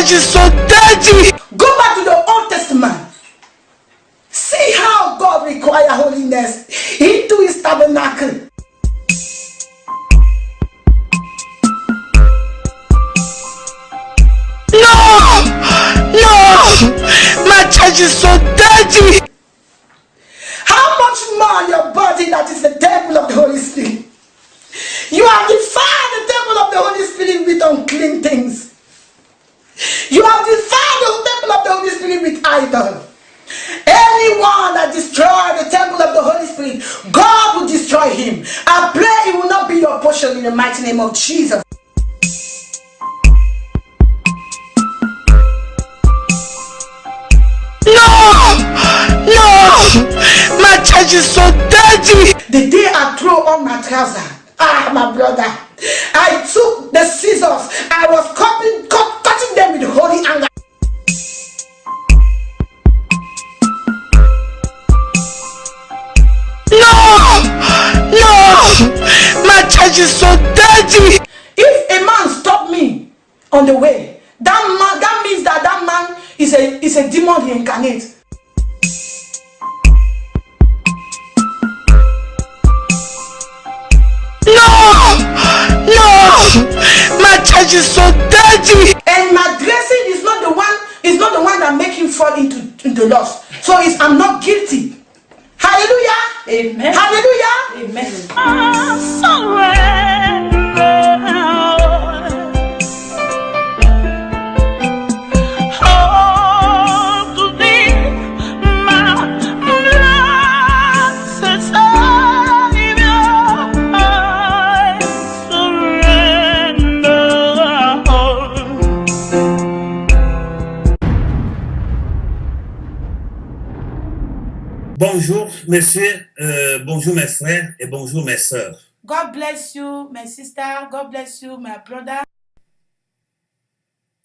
church is so dirty. Go back to the Old Testament. See how God requires holiness into his tabernacle. No, my church is so dirty. How much more your body that is the temple of the Holy Spirit? You have defiled the temple of the Holy Spirit with unclean things. You have defiled the temple of the Holy Spirit with idol. Anyone that destroys the temple of the Holy Spirit, God will destroy him. I pray it will not be your portion in the mighty name of Jesus. No, my church is so dirty. The day I throw on my trouser, my brother, I took the scissors. I was cutting them with holy anger. No, my church is so dirty. If a man stop me on the way, that means that man is a demon incarnate. No, my church is so dirty. And my dressing is not the one that make him fall into lust. So I'm not guilty. Hallelujah. Amen. Hallelujah. Amen. Bonjour, messieurs, bonjour mes frères et bonjour mes sœurs. God bless you, my sister. God bless you, my brother.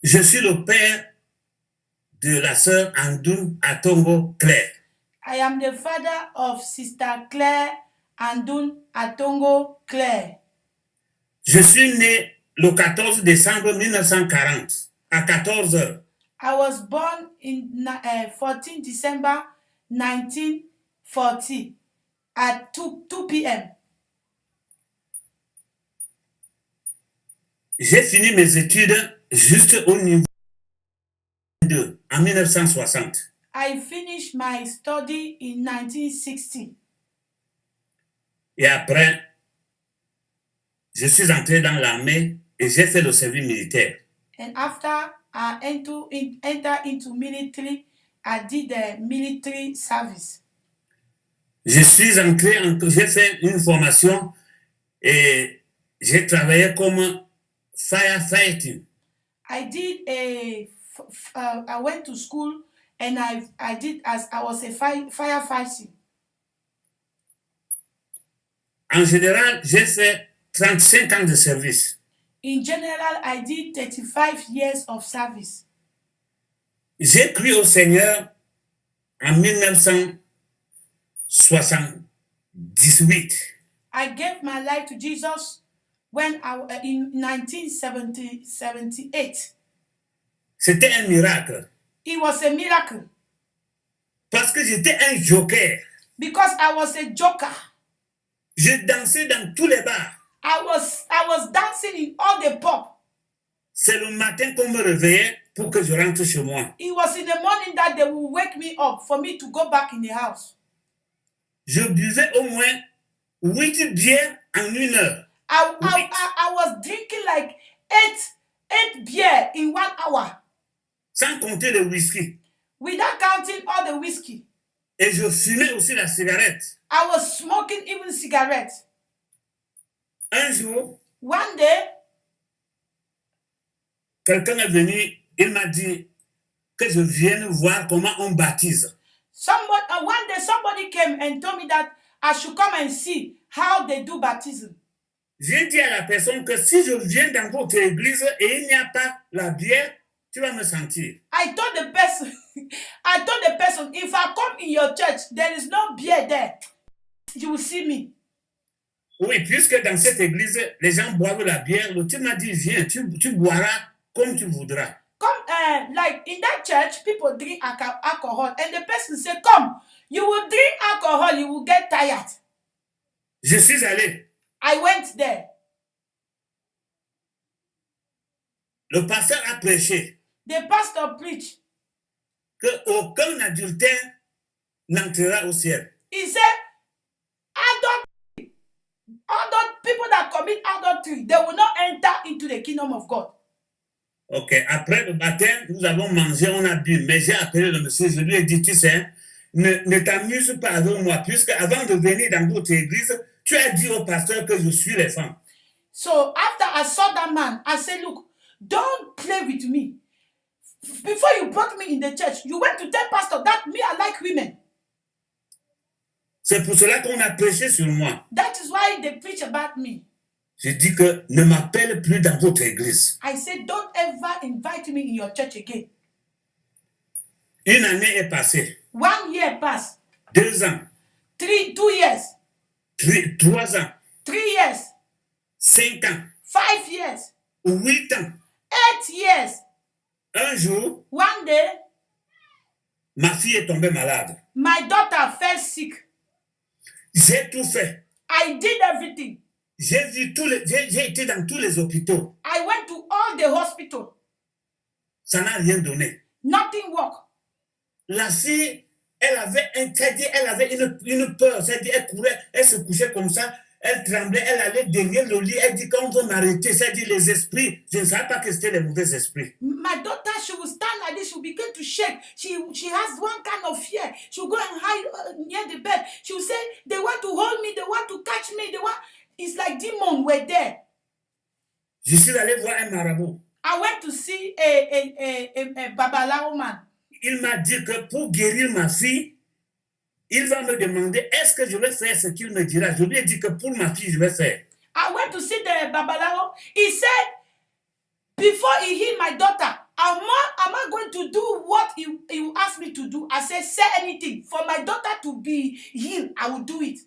Je suis le père de la sœur Andoun Atongo Claire. I am the father of Sister Claire Andoun Atongo Claire. Je suis né le 14 décembre 1940 à 14 heures. I was born in 14 December 1940 at 2 p.m. J'ai fini mes études juste au niveau 2 en 1960. I finished my study in 1960. Et après, je suis entré dans l'armée et j'ai fait le service militaire. And after I enter into military, I did the military service. J'ai fait une formation et j'ai travaillé comme firefighting. I went to school and I was a firefighter. En général, j'ai fait 35 ans de service. In general, I did 35 years of service. J'ai cru au Seigneur en 1978. I gave my life to Jesus in 1978. C'était un miracle. It was a miracle. Parce que j'étais un joker. Because I was a joker. Je dansais dans tous les bars. I was dancing in all the pubs. C'est le matin qu'on me réveillait pour que je rentre chez moi. It was in the morning that they would wake me up for me to go back in the house. Je buvais au moins 8 bières en 1 heure. I was drinking like 8 beer in 1 hour. Sans compter le whisky. Without counting all the whiskey. Et je fumais aussi la cigarette. I was smoking even cigarettes. Un jour, one day, quelqu'un est venu, il m'a dit que je vienne voir comment on baptise. One day somebody came and told me that I should come and see how they do baptism. J'ai dit à la personne que si je viens dans votre église et il n'y a pas la bière, tu vas me sentir. I told the person, if I come in your church, there is no beer there. You will see me. Oui, puisque dans cette église, les gens boivent la bière, le type m'a dit, viens, tu boiras comme tu voudras. come, like in that church, people drink alcohol, and the person say, "Come, you will drink alcohol, you will get tired." Je suis allé. I went there. Le pasteur a prêché The pastor preached. qu'aucun adultère n'entrera au ciel. He said, adult people that commit adultery, they will not enter into the kingdom of God. Ok, après le baptême, nous avons mangé, on a bu. Mais j'ai appelé le monsieur, je lui ai dit, tu sais, ne t'amuse pas avec moi, puisque avant de venir dans votre église, tu as dit au pasteur que je suis les femmes. So after I saw that man, I said, look, don't play with me. Before you brought me in the church, you went to tell pastor that me, I like women. C'est pour cela qu'on a prêché sur moi. That is why they preach about me. J'ai dit que ne m'appelle plus dans votre église. I said, don't ever invite me in your church again. Une année est passée. 1 year passed. 2 ans. 2 years. 3 ans. 3 years. 5 ans. 5 years. 8 ans. 8 years. Un jour, One day, ma fille est tombée malade. my daughter fell sick. J'ai tout fait. I did everything. J'ai été dans tous les hôpitaux. I went to all the hospital. Ça n'a rien donné. Nothing worked. La fille, elle avait une peur. C'est-à-dire, elle courait, elle se couchait comme ça, elle tremblait, elle allait derrière le lit, elle dit qu'on veut m'arrêter. C'est-à-dire, les esprits, je ne savais pas que c'était les mauvais esprits. My daughter, she will stand like this. She will begin to shake. She has one kind of fear. She will go and hide near the bed. She will say, they want to hold me. They want to catch me. It's like demons were there. Je suis allé voir un marabout. I went to see a Babalawo man. Il m'a dit que pour guérir ma fille, il va me demander est-ce que je vais faire ce qu'il me dira. Je lui ai dit que pour ma fille, je vais faire. I went to see the Babalawo. He said, before he healed my daughter, am I going to do what he asked me to do? I said, say anything. For my daughter to be healed, I will do it.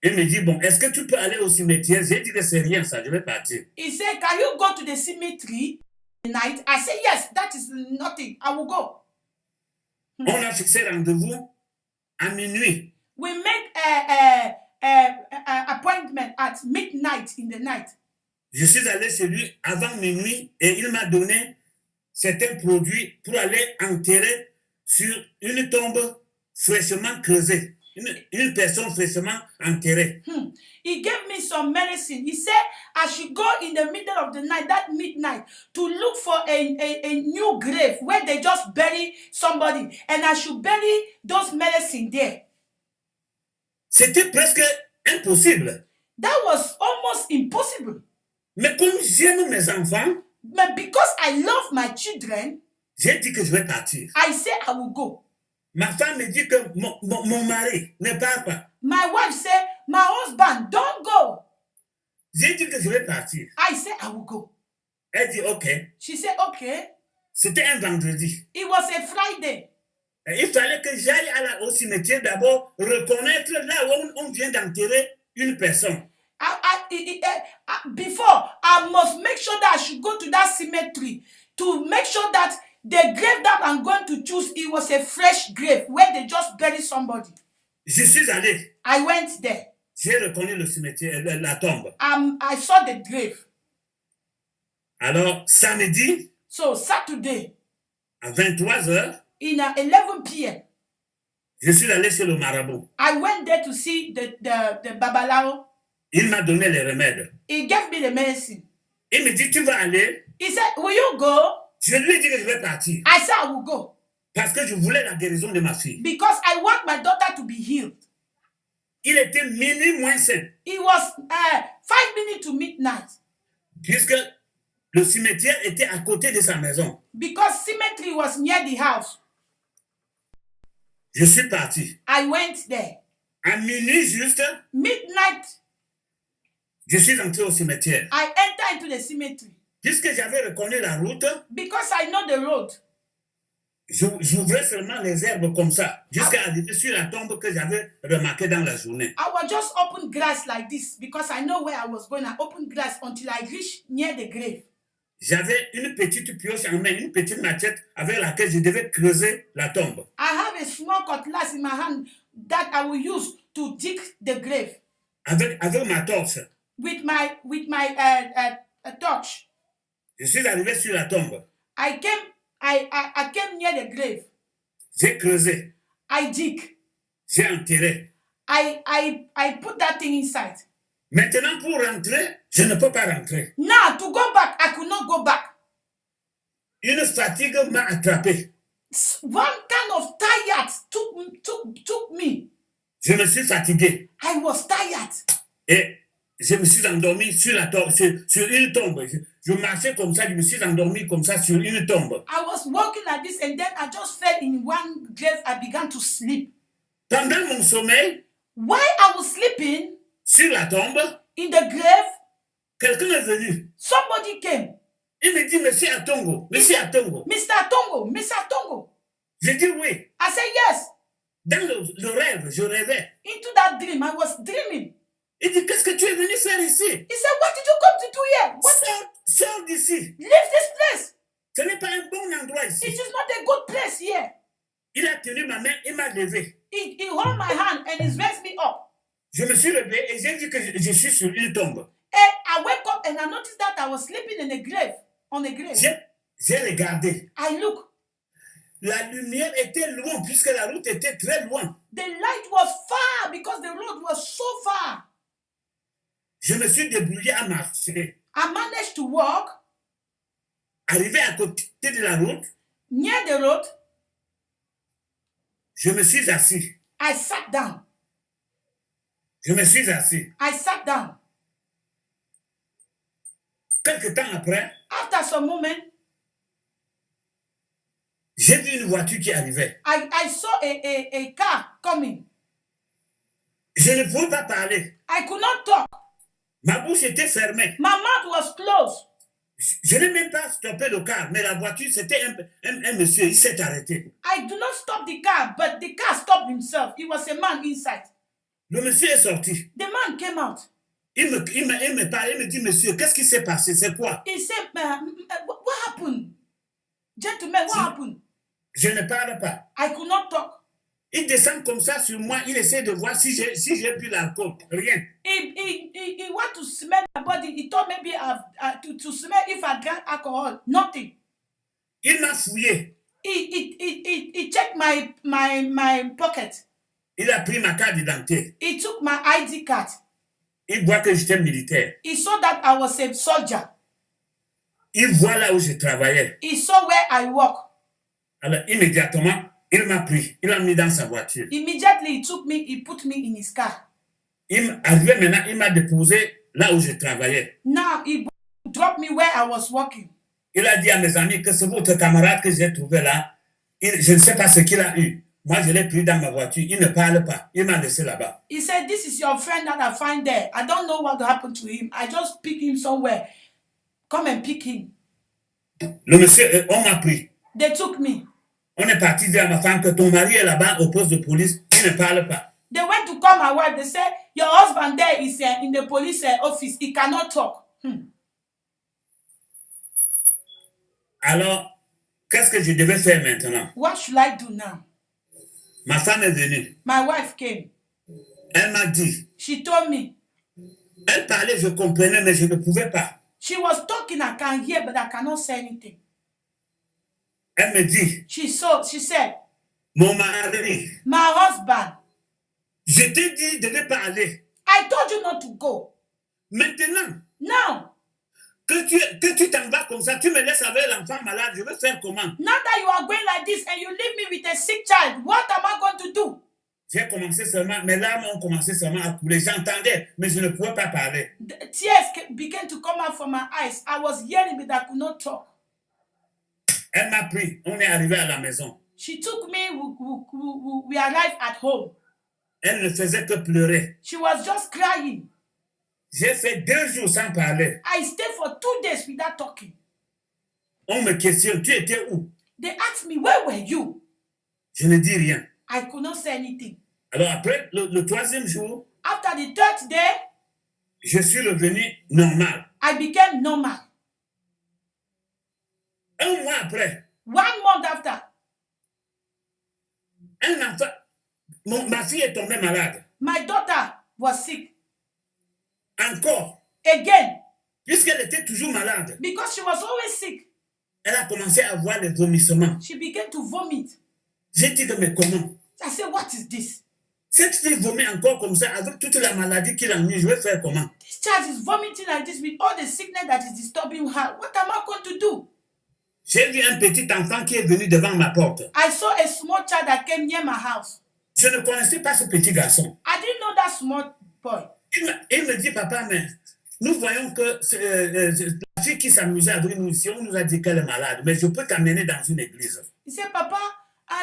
Il me dit, bon, est-ce que tu peux aller au cimetière? J'ai dit que c'est rien ça, je vais partir. He said, can you go to the cemetery tonight? I said, yes, that is nothing. I will go. On a fixé rendez-vous à minuit. We make a appointment at midnight in the night. Je suis allé chez lui avant minuit et il m'a donné certains produits pour aller enterrer sur une tombe fraîchement creusée. Une personne fraîchement enterrée. He gave me some medicine. He said I should go in the middle of the night, that midnight, to look for a new grave where they just bury somebody. And I should bury those medicine there. C'était presque impossible. That was almost impossible. Mais comme j'aime mes enfants, But because I love my children, j'ai dit que je vais partir. I said I will go. Ma femme me dit que mon mari ne part pas. My wife said, my husband, don't go. J'ai dit que je vais partir. I said I will go. Elle dit OK. She said, okay. C'était un vendredi. It was a Friday. Et il fallait que j'aille au cimetière d'abord reconnaître là où on vient d'enterrer une personne. Before, I must make sure that I should go to that cemetery to make sure that the grave that I'm going to choose, it was a fresh grave where they just buried somebody. Je suis allé. I went there. J'ai reconnu le cimetière, la tombe. I saw the grave. Alors, samedi, So Saturday, à 23h, in 11 p.m., je suis allé chez le marabout. I went there to see the Babalawo. Il m'a donné les remèdes. He gave me the medicine. Il me dit, tu vas aller? He said, will you go? Je lui ai dit que je vais partir. I said, I will go. Parce que je voulais la guérison de ma fille. Because I want my daughter to be healed. Il était minuit moins 7. It was 5 minutes to midnight. Puisque le cimetière était à côté de sa maison. Because cemetery was near the house. Je suis parti. I went there. À minuit juste, Midnight, je suis entré au cimetière. I entered into the cemetery. Puisque j'avais reconnu la route, Because I know the road. j'ouvrais seulement les herbes comme ça, jusqu'à arriver sur la tombe que j'avais remarquée dans la journée. I was just open grass like this because I know where I was going. I opened grass until I reached near the grave. J'avais une petite pioche en main, une petite machette avec laquelle je devais creuser la tombe. I have a small cutlass in my hand that I will use to dig the grave Avec ma torche, with my torch. je suis arrivé sur la tombe. I came near the grave. J'ai creusé, I dig. j'ai enterré. I put that thing inside. Maintenant, pour rentrer, je ne peux pas rentrer. Now to go back, I could not go back. Une fatigue m'a attrapé. One kind of tired took me. Je me suis fatigué I was tired. et je me suis endormi sur la tombe, sur une tombe. Je marchais comme ça, je me suis endormi comme ça sur une tombe. I was walking like this and then I just fell in one grave. I began to sleep. Pendant mon sommeil, While I was sleeping sur la tombe, in the grave, quelqu'un est venu. somebody came. Il me dit, Monsieur Atongo, Monsieur Atongo. Mr. Tongo, Mr. Tongo. Je dis oui. I said yes. Dans le rêve, je rêvais. Into that dream, I was dreaming. Il dit, qu'est-ce que tu es venu faire ici? He said, what did you come to do here? What? Sors d'ici. Leave this place. Ce n'est pas un bon endroit ici. It is not a good place here. Il a tenu ma main, il m'a levé. He hold my hand and he raised me up. Je me suis levé et j'ai vu que je suis sur une tombe. And I wake up and I noticed that I was sleeping in a grave, on a grave. J'ai regardé. I look. La lumière était loin puisque la route était très loin. The light was far because the road was so far. Je me suis débrouillé à marcher. I managed to walk Arrivé à côté de la route, near the road. je me suis assis. I sat down. Je me suis assis. I sat down. Quelque temps après, After some moment, j'ai vu une voiture qui arrivait. I saw a car coming. Je ne pouvais pas parler. I could not talk. Ma bouche était fermée. My mouth was closed. Je n'ai même pas stoppé le car, mais la voiture, c'était un monsieur, il s'est arrêté. I do not stop the car, but the car stopped himself. It was a man inside. Le monsieur est sorti. The man came out. Il me parle, il me dit, monsieur, qu'est-ce qui s'est passé? C'est quoi? He said, what happened? Gentlemen, what happened? Je ne parle pas. I could not talk. Il descend comme ça sur moi, il essaie de voir si j'ai bu l'alcool. Rien. He want to smell my body. He thought maybe to smell if I drank alcohol. Nothing. Il m'a fouillé. He checked my pocket. Il a pris ma carte d'identité. He took my ID card. Il voit que j'étais militaire. He saw that I was a soldier. Il voit là où je travaillais. He saw where I work. Alors, immédiatement, il m'a pris. Il m'a mis dans sa voiture. Immediately, he took me, he put me in his car. Arrivé maintenant, il m'a déposé là où je travaillais. Now, he dropped me where I was working. Il a dit à mes amis que c'est votre camarade que j'ai trouvé là. Je ne sais pas ce qu'il a eu. Moi, je l'ai pris dans ma voiture. Il ne parle pas. Il m'a laissé là-bas. He said, this is your friend that I find there. I don't know what happened to him. I just picked him somewhere. Come and pick him. Le monsieur, on m'a pris. They took me. On est parti dire à ma femme que ton mari est là-bas au poste de police. Il ne parle pas. They went to call my wife. They said, your husband there is in the police office. He cannot talk. Alors, qu'est-ce que je devais faire maintenant? What should I do now? Ma femme est venue. My wife came. Elle m'a dit. She told me. Elle parlait, je comprenais, mais je ne pouvais pas. She was talking, I can hear, but I cannot say anything. Elle me dit. She said, Mon mari. my husband. Je t'ai dit de ne pas aller. I told you not to go. Maintenant. Now. Que tu t'en vas comme ça, tu me laisses avec l'enfant malade, je vais faire comment? Now that you are going like this and you leave me with a sick child, what am I going to do? J'ai commencé seulement, mes larmes ont commencé seulement à couler. J'entendais, mais je ne pouvais pas parler. The tears began to come out from my eyes. I was hearing, but I could not talk. Elle m'a pris, on est arrivé à la maison. She took me, we arrived at home. Elle ne faisait que pleurer. She was just crying. J'ai fait 2 jours sans parler. I stayed for 2 days without talking. On me questionne, tu étais où? They asked me, where were you? Je ne dis rien. I could not say anything. Alors après, le 3e jour, After the 3rd day, je suis revenu normal. I became normal. Un mois après, 1 month after, un enfant, ma fille est tombée malade. my daughter was sick Encore, again puisqu'elle était toujours malade, because she was always sick. elle a commencé à avoir les vomissements. She began to vomit. J'ai dit, mais comment? I said, what is this? Cette fille vomit encore comme ça, avec toute la maladie qu'il a mis, je vais faire comment? This child is vomiting like this with all the sickness that is disturbing her. What am I going to do? J'ai vu un petit enfant qui est venu devant ma porte. I saw a small child that came near my house. Je ne connaissais pas ce petit garçon. I didn't know that small boy. Il me dit, papa, mais nous voyons que la fille qui s'amusait avec nous ici, on nous a dit qu'elle est malade, mais je peux t'amener dans une église. He said, Papa,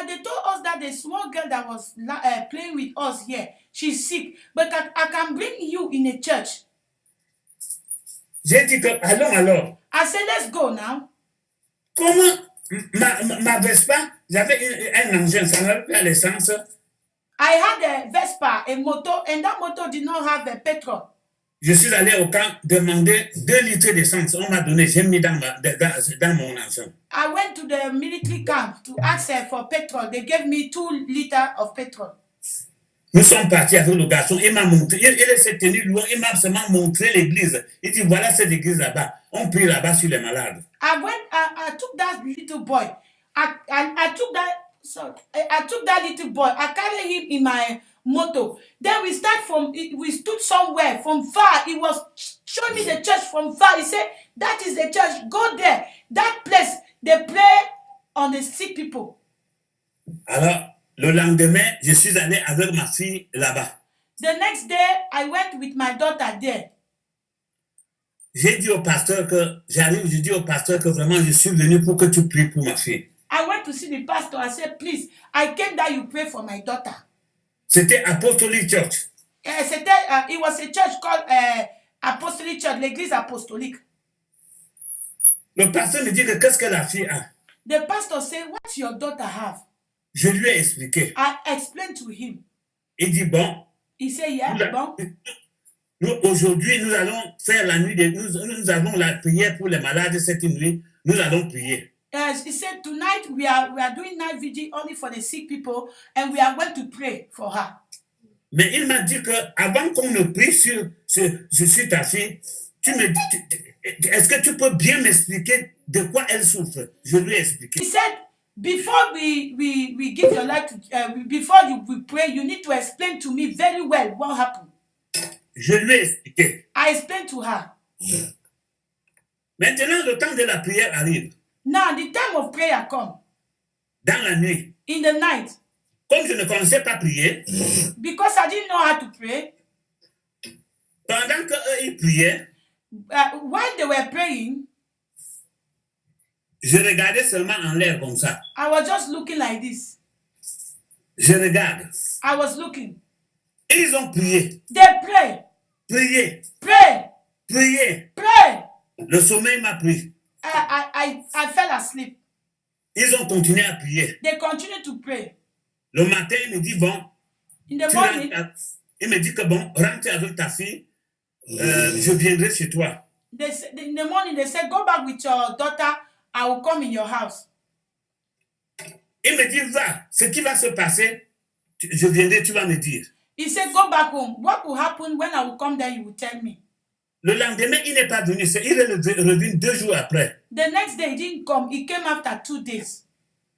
they told us that the small girl that was playing with us here, she's sick, but I can bring you in a church. J'ai dit que, allons alors. I said, let's go now. Comment ma Vespa, j'avais un engin, ça n'avait pas l'essence. I had a Vespa, a motor, and that motor did not have a petrol. Je suis allé au camp demander 2 litres d'essence. On m'a donné, j'ai mis dans mon engin. I went to the military camp to ask for petrol. They gave me 2 liters of petrol. Nous sommes partis avec le garçon. Il m'a montré, il s'est tenu loin, il m'a seulement montré l'église. Il dit, voilà cette église là-bas. On prie là-bas sur les malades. I took that little boy. I took that little boy. I carried him in my motor. Then we stood somewhere from far. He was showing me the church from far. He said, that is the church. Go there. That place, they pray on the sick people. Alors, le lendemain, je suis allé avec ma fille là-bas. The next day, I went with my daughter there. J'ai dit au pasteur que je dis au pasteur que vraiment je suis venu pour que tu pries pour ma fille. I went to see the pastor. I said, please, I came that you pray for my daughter. C'était Apostolic Church. It was a church called Apostolic Church, l'église apostolique. Le pasteur me dit que qu'est-ce que la fille a. The pastor said, what your daughter have? Je lui ai expliqué. I explained to him. Il dit, bon. He said, yeah, bon. Aujourd'hui, nous allons faire la nuit, nous avons la prière pour les malades cette nuit. Nous allons prier. He said, tonight we are doing night vigil only for the sick people and we are going to pray for her. Mais il m'a dit que avant qu'on ne prie sur ta fille, est-ce que tu peux bien m'expliquer de quoi elle souffre? Je lui ai expliqué. He said, before we give your life to, before we pray, you need to explain to me very well what happened. Je lui ai expliqué. I explained to her. Maintenant, le temps de la prière arrive. Now the time of prayer come. Dans la nuit. In the night. Comme je ne connaissais pas prier. Because I didn't know how to pray. Pendant qu'ils priaient. While they were praying. Je regardais seulement en l'air comme ça. I was just looking like this. Je regarde. I was looking. Ils ont prié. They pray. Prié. Pray. Prié. Pray. Le sommeil m'a pris. I fell asleep. Ils ont continué à prier. They continued to pray. Le matin, il me dit, bon, in the morning, il me dit que bon, rentre avec ta fille, je viendrai chez toi. In the morning, they said, go back with your daughter, I will come in your house. Il me dit, va, ce qui va se passer, je viendrai, tu vas me dire. He said, go back home. What will happen when I will come there, you will tell me. Le lendemain, il n'est pas venu. Il est revenu 2 jours après. The next day, he didn't come. He came after 2 days.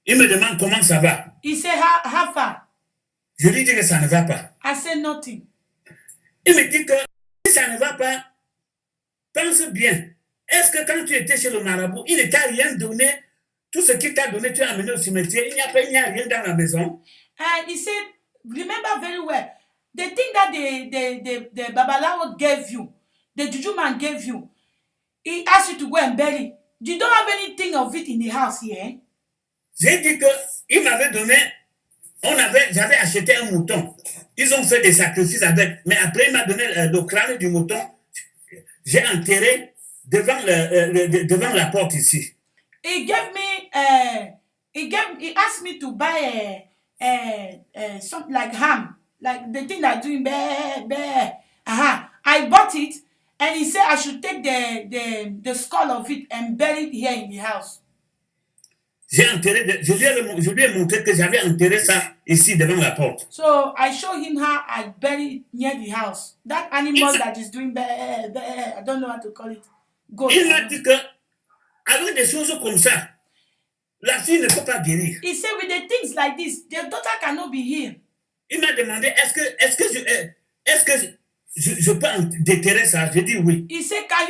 Il me demande comment ça va. He said, how far? Je lui dis que ça ne va pas. I said nothing. Il me dit que si ça ne va pas, pense bien. Est-ce que quand tu étais chez le marabout, il ne t'a rien donné? Tout ce qu'il t'a donné, tu as amené au cimetière. Il n'y a rien dans la maison. And he said, remember very well, the thing that the Babalawo gave you, the Juju man gave you, he asked you to go and bury. You don't have anything of it in the house here. J'ai dit qu'il m'avait donné, j'avais acheté un mouton. Ils ont fait des sacrifices avec. Mais après, il m'a donné le crâne du mouton. J'ai enterré devant la porte ici. He gave me, he asked me to buy something like ham, like the thing that doing bear. I bought it, and he said I should take the skull of it and bury it here in the house. je lui ai montré que j'avais enterré ça ici devant la porte. So I show him how I bury it near the house. That animal that is doing I don't know how to call it. Goat. Il m'a dit que avec des choses comme ça, la fille ne peut pas guérir. He said with the things like this, the daughter cannot be healed. Il m'a demandé est-ce que je peux déterrer ça? J'ai dit oui. He said, can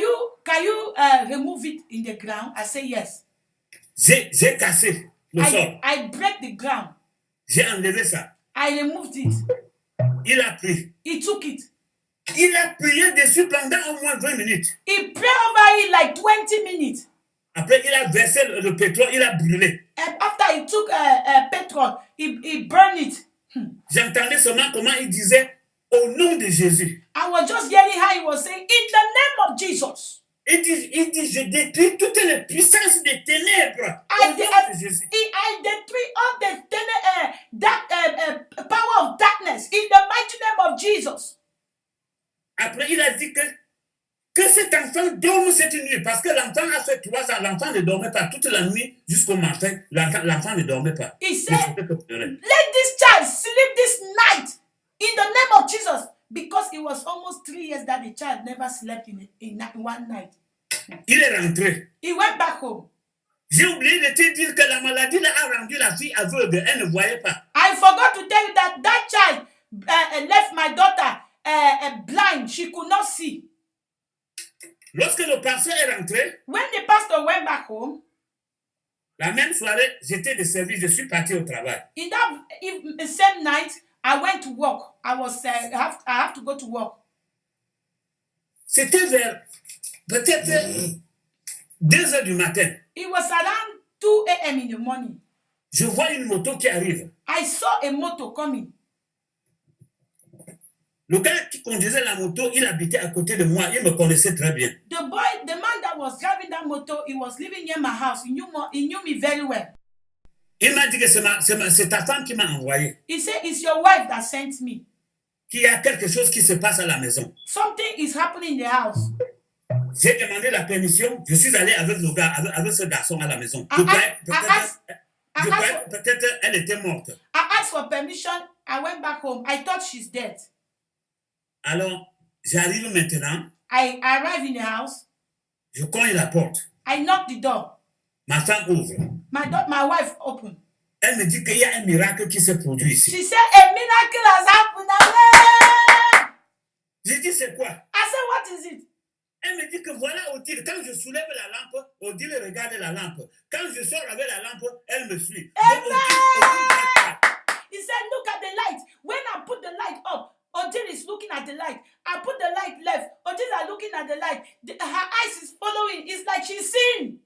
you remove it in the ground? I say yes. J'ai cassé le sol. I break the ground. J'ai enlevé ça. I removed it. Il a pris. He took it. Il a prié dessus pendant au moins 20 minutes. He prayed over it like 20 minutes. Après, il a versé le pétrole, il a brûlé. And after he took petrol, he burned it. J'entendais seulement comment il disait au nom de Jésus. I was just hearing how he was saying, in the name of Jesus. Il dit, je détruis toutes les puissances des ténèbres. Au nom de Jésus. I decree all the power of darkness in the mighty name of Jesus. Après, il a dit que cet enfant dorme cette nuit. Parce que l'enfant a fait 3 ans. L'enfant ne dormait pas toute la nuit jusqu'au matin. L'enfant ne dormait pas. He said, let this child sleep this night in the name of Jesus. Because it was almost 3 years that the child never slept in one night. Il est rentré. He went back home. J'ai oublié de te dire que la maladie a rendu la fille aveugle. Elle ne voyait pas. I forgot to tell you that child left my daughter blind. She could not see. Lorsque le pasteur est rentré, When the pastor went back home, la même soirée, j'étais de service. Je suis parti au travail. in that same night, I went to work. I have to go to work. C'était vers peut-être 2 heures du matin. It was around 2 a.m. in the morning. Je vois une moto qui arrive. I saw a motor coming. Le gars qui conduisait la moto, il habitait à côté de moi. Il me connaissait très bien. The man that was driving that motor, he was living near my house. He knew me very well. Il m'a dit que c'est ta femme qui m'a envoyé. He said, it's your wife that sent me. Qu'il y a quelque chose qui se passe à la maison. Something is happening in the house. J'ai demandé la permission. Je suis allé avec le gars, avec ce garçon à la maison. Peut-être elle était morte. I asked for permission. I went back home. I thought she's dead. Alors, j'arrive maintenant. I arrive in the house. Je cogne la porte. I knock the door. Ma femme ouvre. My wife opened. Elle me dit qu'il y a un miracle qui se produit ici. She said, a miracle has happened. J'ai dit, c'est quoi? I said, what is it? Elle me dit que voilà Odile, quand je soulève la lampe, Odile regarde la lampe. Quand je sors avec la lampe, elle me suit. He said, look at the light. When I put the light up, Odile is looking at the light. I put the light left. Odile is looking at the light. Her eyes is following. It's like she's seeing.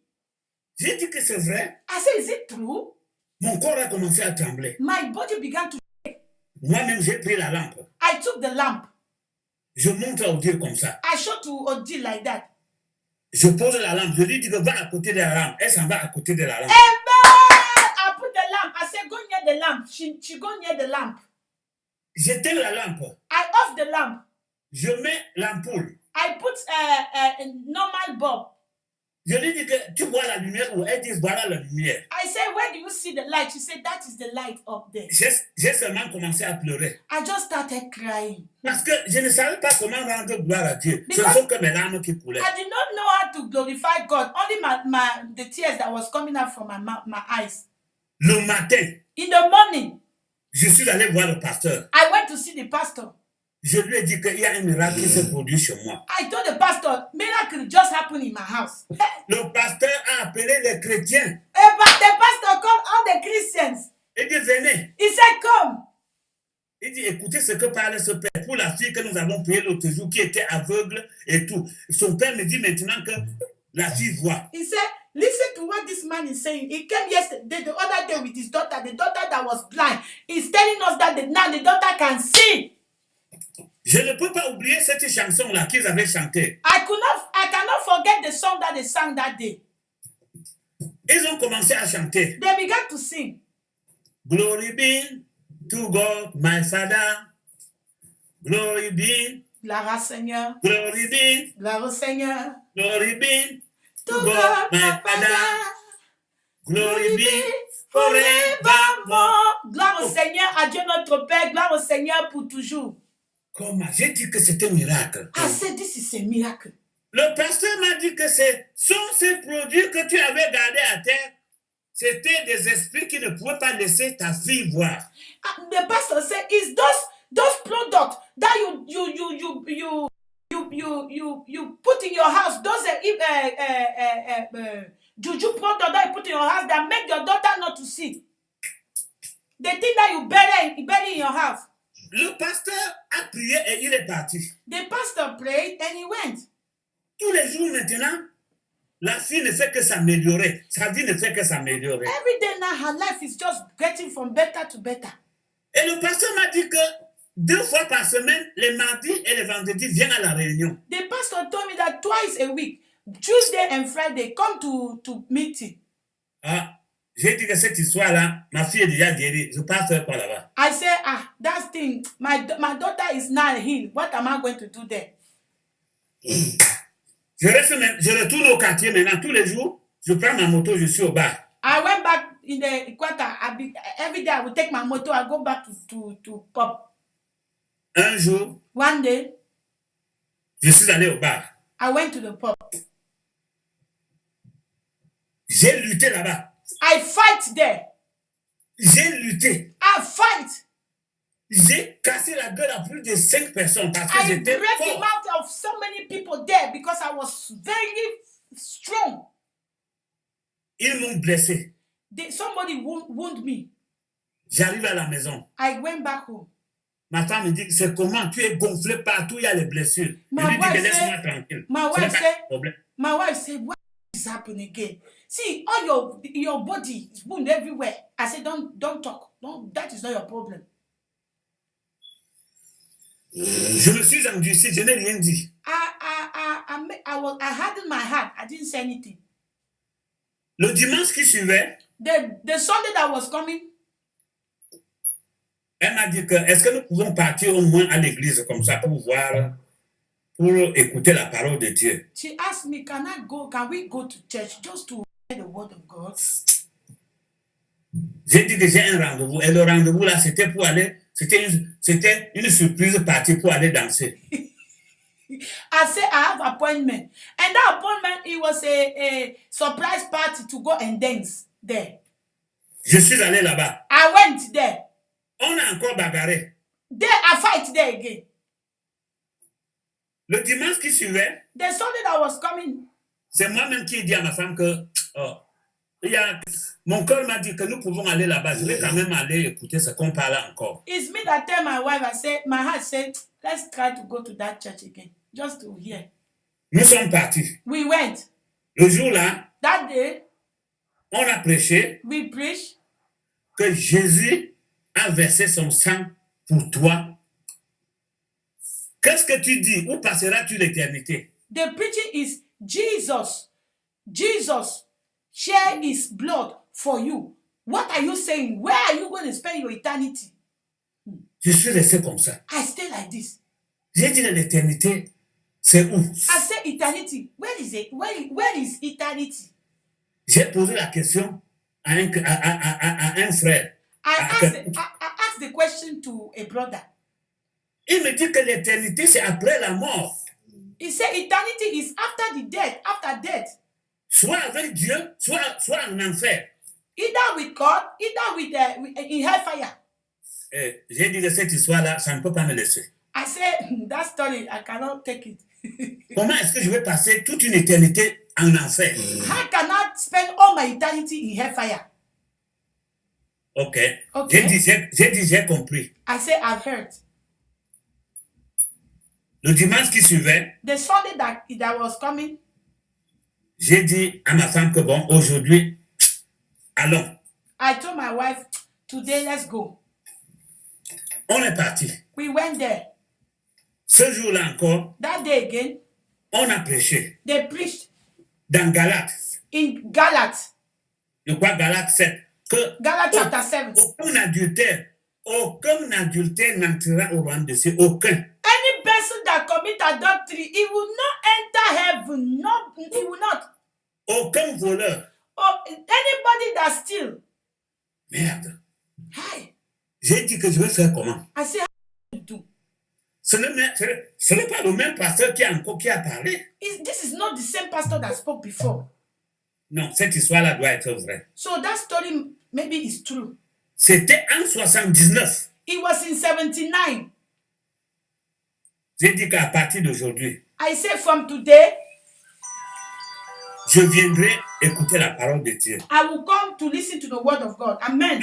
J'ai dit que c'est vrai. I said, is it true? Mon corps a commencé à trembler. My body began to shake. Moi-même, j'ai pris la lampe. I took the lamp. Je montre à Odile comme ça. I showed to Odile like that. Je pose la lampe. Je lui dis que va à côté de la lampe. Elle s'en va à côté de la lampe. Amen! I put the lamp. I said, go near the lamp. She go near the lamp. J'éteins la lampe. I off the lamp. Je mets l'ampoule. I put a normal bulb. Je lui dis que tu vois la lumière où elle dit voilà la lumière. I said, where do you see the light? She said, that is the light up there. J'ai seulement commencé à pleurer. I just started crying. Parce que je ne savais pas comment rendre gloire à Dieu. Ce ne sont que mes larmes qui coulaient. I did not know how to glorify God. Only the tears that was coming out from my eyes. Le matin, In the morning, je suis allé voir le pasteur. I went to see the pastor. Je lui ai dit qu'il y a un miracle qui se produit chez moi. I told the pastor, miracle just happened in my house. Le pasteur a appelé les chrétiens. The pastor called all the Christians. Il dit venez. He said, come. Il dit écoutez ce que parle ce père pour la fille que nous avons priée l'autre jour qui était aveugle et tout. Son père me dit maintenant que la fille voit. He said, listen to what this man is saying. He came yesterday, the other day with his daughter, the daughter that was blind. He's telling us that now the daughter can see. Je ne peux pas oublier cette chanson-là qu'ils avaient chantée. I cannot forget the song that they sang that day. Ils ont commencé à chanter. They began to sing. Glory be to God, my Father. Glory be. Gloire au Seigneur. Glory be. Gloire au Seigneur. Glory be To God, my Father. Glory be forevermore. Gloire au Seigneur, à Dieu notre Père, gloire au Seigneur pour toujours. Comment? J'ai dit que c'était un miracle. I said, this is a miracle. Le pasteur m'a dit que sont ces produits que tu avais gardés à terre, c'était des esprits qui ne pouvaient pas laisser ta fille voir. The pastor said, "Is those products that you put in your house? Those juju products that you put in your house that make your daughter not to see? The thing that you bury in your house." Le pasteur a prié et il est parti. The pastor prayed and he went. Tous les jours maintenant, la fille ne fait que s'améliorer. Sa vie ne fait que s'améliorer. Every day now, her life is just getting from better to better. Et le pasteur m'a dit que 2 fois par semaine, les mardis et les vendredis, viennent à la réunion. The pastor told me that twice a week, Tuesday and Friday, come to meeting. Ah, j'ai dit que cette histoire-là, ma fille est déjà guérie. Je ne peux pas faire quoi là-bas. I said, that thing, my daughter is now healed. What am I going to do there? Je retourne au quartier maintenant tous les jours. Je prends ma moto, je suis au bar. I went back in the quarter. Every day I would take my motor. I go back to pub. Un jour, One day, je suis allé au bar. I went to the pub. J'ai lutté là-bas. I fight there. J'ai lutté. I fight. J'ai cassé la gueule à plus de 5 personnes parce que I j'étais break the fort. mouth of so many people there because I was very strong. Ils m'ont blessé. Somebody wound me. J'arrive à la maison. I went back home. Ma femme me dit, c'est comment? Tu es gonflé partout, il y a les blessures. My Je lui dis, wife laisse-moi said- tranquille. my Ce n'est wife pas said- un problème. My wife said, "What is happening again? See, all your body is wound everywhere." I said, "Don't talk. That is not your problem." Je me suis endurci, je n'ai rien dit. I hardened my heart. I didn't say anything. Le dimanche qui suivait, The Sunday that was coming, elle m'a dit que est-ce que nous pouvons partir au moins à l'église comme ça pour voir, pour écouter la parole de Dieu. she asked me, Can we go to church just to hear the word of God? J'ai dit que j'ai un rendez-vous. Et le rendez-vous là, c'était pour aller, c'était une surprise partie pour aller danser. I said, I have appointment. And that appointment, it was a surprise party to go and dance there. Je suis allé là-bas. I went there. On a encore bagarré. There, I fight there again. Le dimanche qui suivait, The Sunday that was coming, c'est moi-même qui ai dit à ma femme que mon cœur m'a dit que nous pouvons aller là-bas. Je vais quand même aller écouter ce qu'on parle encore. it's me that tell my wife, my heart said, let's try to go to that church again, just to hear. Nous sommes partis. We went. Le jour-là, That day, on a prêché we preached que Jésus a versé son sang pour toi. Qu'est-ce que tu dis? Où passeras-tu l'éternité? The preaching is Jesus shared his blood for you. What are you saying? Where are you going to spend your eternity? Je suis resté comme ça. I stay like this. J'ai dit l'éternité, c'est où? I say eternity. Where is it? Where is eternity? J'ai posé la question à un frère. I asked the question to a brother. Il me dit que l'éternité, c'est après la mort. He said eternity is after the death, after death. Soit avec Dieu, soit en enfer. Either with God, either with in hellfire. J'ai dit que cette histoire-là, ça ne peut pas me laisser. I said, that story, I cannot take it. Comment est-ce que je vais passer toute une éternité en enfer? How can I spend all my eternity in hellfire? Ok. Okay. J'ai compris. I said, I've heard. Le dimanche qui suivait, The Sunday that was coming, j'ai dit à ma femme que bon, aujourd'hui, allons. I told my wife, today let's go. On est parti. We went there. Ce jour-là encore, That day again, on a prêché they preached dans Galates. in Galates. Je crois Galates 7. Que Galates chapter 7. aucun adultère n'entrera au royaume de Dieu. Aucun. Any person that commit adultery, he will not enter heaven. No, he will not. Aucun voleur. Oh, anybody that steal, Merde. hi, J'ai dit que je vais faire comment? I say, how do you do? Ce n'est pas le même pasteur qui a parlé. This is not the same pastor that spoke before. Non, cette histoire-là doit être vraie. So that story maybe is true. C'était en 79. It was in 79. J'ai dit qu'à partir d'aujourd'hui, I say from today, je viendrai écouter la parole de Dieu. I will come to listen to the word of God. Amen.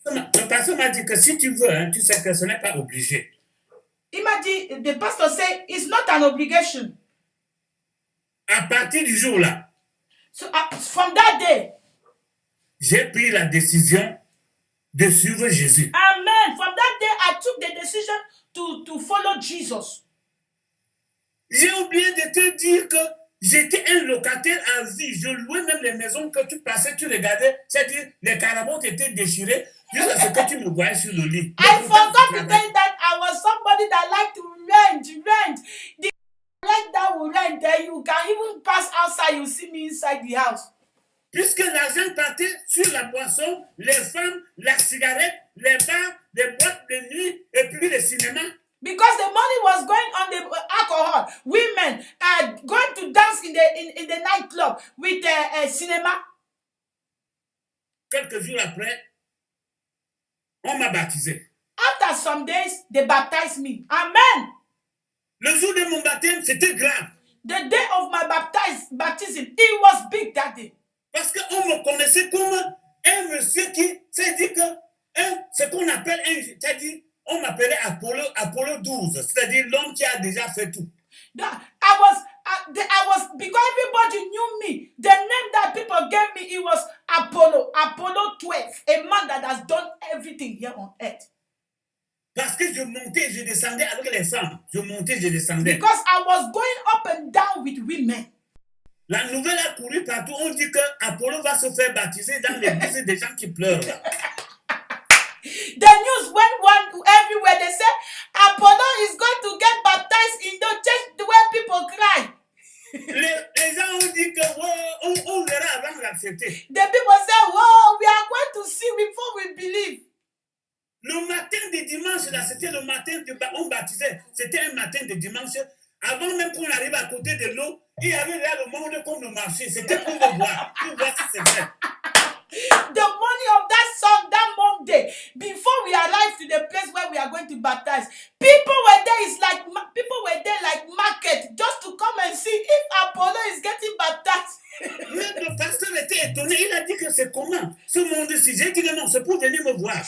Le pasteur m'a dit que si tu veux, hein, tu sais que ce n'est pas obligé. Imagine the pastor say it's not an obligation. À partir du jour-là, So from that day, j'ai pris la décision de suivre Jésus. amen. From that day, I took the decision to follow Jesus. J'ai oublié de te dire que j'étais un locataire à vie. Je louais même les maisons que tu passais, tu regardais. C'est-à-dire, les carabotes étaient déchirés jusqu'à ce que tu me voyais sur le lit. I forgot to tell you that I was somebody that liked to rent. The rent that will rent, then you can even pass outside, you see me inside the house. Puisque l'argent partait sur la boisson, les femmes, la cigarette, les bars, les boîtes de nuit et puis le cinéma. Because the money was going on the alcohol, women going to dance in the nightclub with the cinema. Quelques jours après, on m'a baptisé. After some days, they baptized me. Amen. Le jour de mon baptême, c'était grave. The day of my baptism, it was big that day. Parce qu'on me connaissait comme un monsieur qui s'est dit que ce qu'on appelle c'est-à-dire, on m'appelait Apollo 12, c'est-à-dire l'homme qui a déjà fait tout. I was because everybody knew me. The name that people gave me, it was Apollo 12, a man that has done everything here on earth. Parce que je montais, je descendais avec les femmes. Je montais, je descendais. Because I was going up and down with women. La nouvelle a couru partout. On dit que Apollo va se faire baptiser dans l'église des gens qui pleurent. The news went everywhere. They said Apollo is going to get baptized in the church where people cry. Les gens ont dit que on verra avant d'accepter. The people say, "Whoa, we are going to see before we believe." Le matin de dimanche, là, c'était le matin on baptisait. C'était un matin de dimanche. Avant même qu'on arrive à côté de l'eau, il y avait là le monde comme le marché. C'était pour me voir. Pour voir si c'est vrai. The morning of that song, that Monday, before we arrived to the place where we are going to baptize, people were there. It's like people were there like market just to come and see if Apollo is getting baptized. Même le pasteur était étonné. Il a dit que c'est comment ce monde-ci. J'ai dit que non, c'est pour venir me voir.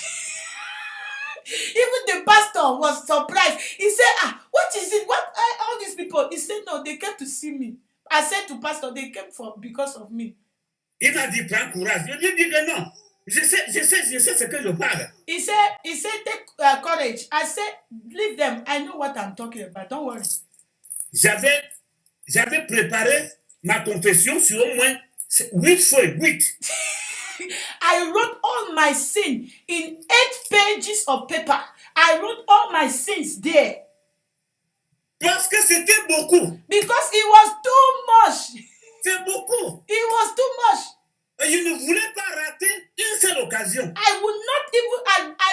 Even the pastor was surprised. He said, what is it? What all these people? He said, no, they came to see me. I said to pastor, they came because of me. Il m'a dit, prends courage. Je lui ai dit que non. Je sais ce que je parle. He said, take courage. I said, leave them. I know what I'm talking about. Don't worry. J'avais préparé ma confession sur au moins 8 feuilles, 8. I wrote all my sin in 8 pages of paper. I wrote all my sins there. Parce que c'était beaucoup. Because it was too much. C'est beaucoup. It was too much. Et je ne voulais pas rater une seule occasion. I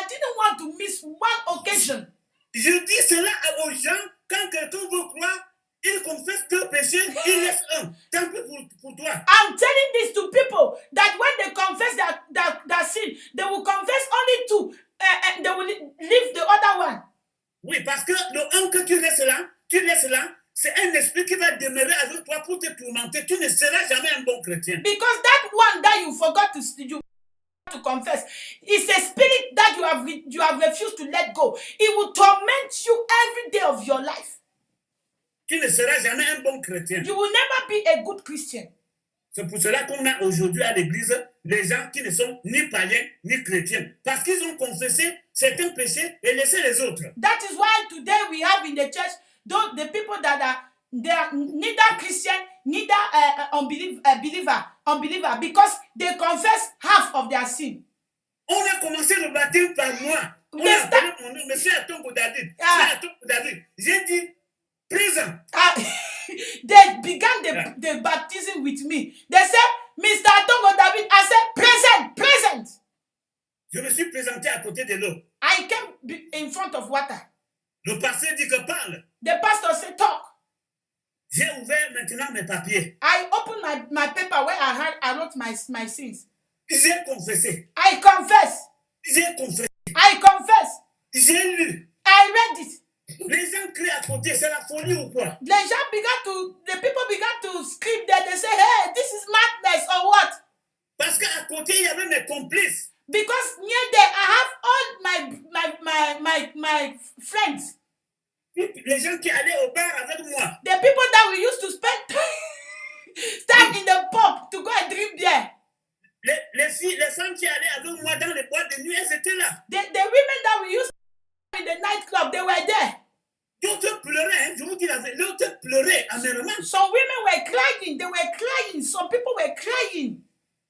didn't want to miss one occasion. Je dis cela aux gens, quand quelqu'un veut croire, il confesse 2 péchés, il laisse un. Tant pis pour toi. I'm telling this to people that when they confess that sin, they will confess only 2 and they will leave the other one. Oui, parce que le un que tu laisses là, c'est un esprit qui va demeurer avec toi pour te tourmenter. Tu ne seras jamais un bon chrétien. Because that one that you forgot to confess is a spirit that you have refused to let go. It will torment you every day of your life. Tu ne seras jamais un bon chrétien. You will never be a good Christian. C'est pour cela qu'on a aujourd'hui à l'église des gens qui ne sont ni païens ni chrétiens. Parce qu'ils ont confessé certains péchés et laissé les autres. That is why today we have in the church the people that are neither Christian, neither unbeliever, because they confess half of their sin. On a commencé le baptême par moi. On a appelé mon nom, Monsieur Atongo David. J'ai dit, présent. They began the baptism with me. They said, Mr. Atongo David, I said, present. Je me suis présenté à côté de l'eau. I came in front of water. Le pasteur dit que parle. The pastor said, talk. J'ai ouvert maintenant mes papiers. I opened my paper where I wrote my sins. J'ai confessé. I confess. J'ai confessé. I confess. J'ai lu. I read it. Les gens crient à côté, c'est la folie ou quoi? The people began to scream there. They say, hey, this is madness or what? Parce qu'à côté, il y avait mes complices. Because near there, I have all my friends. Les gens qui allaient au bar avec moi. The people that we used to stand in the pub to go and drink beer. Les femmes qui allaient avec moi dans les boîtes de nuit, elles étaient là. The women that we used to in the nightclub, they were there. D'autres pleuraient, hein, je vous dis la vérité, d'autres pleuraient amèrement. Some women were crying, they were crying, some people were crying.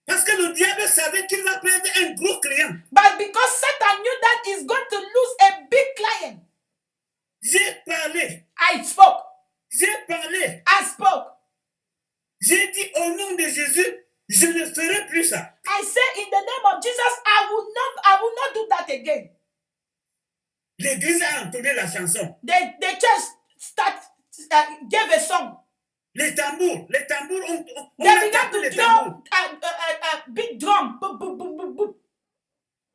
Parce que le diable savait qu'il va perdre un gros client. But because Satan knew that he's going to lose a big client. J'ai parlé. I spoke. J'ai parlé. I spoke. J'ai dit au nom de Jésus, je ne ferai plus ça. I say in the name of Jesus, I will not do that again. L'église a entonné la chanson. The church gave a song. Les tambours ont They began attaqué to les drum tambours. big drum. Boop, boop, boop, boop, boop.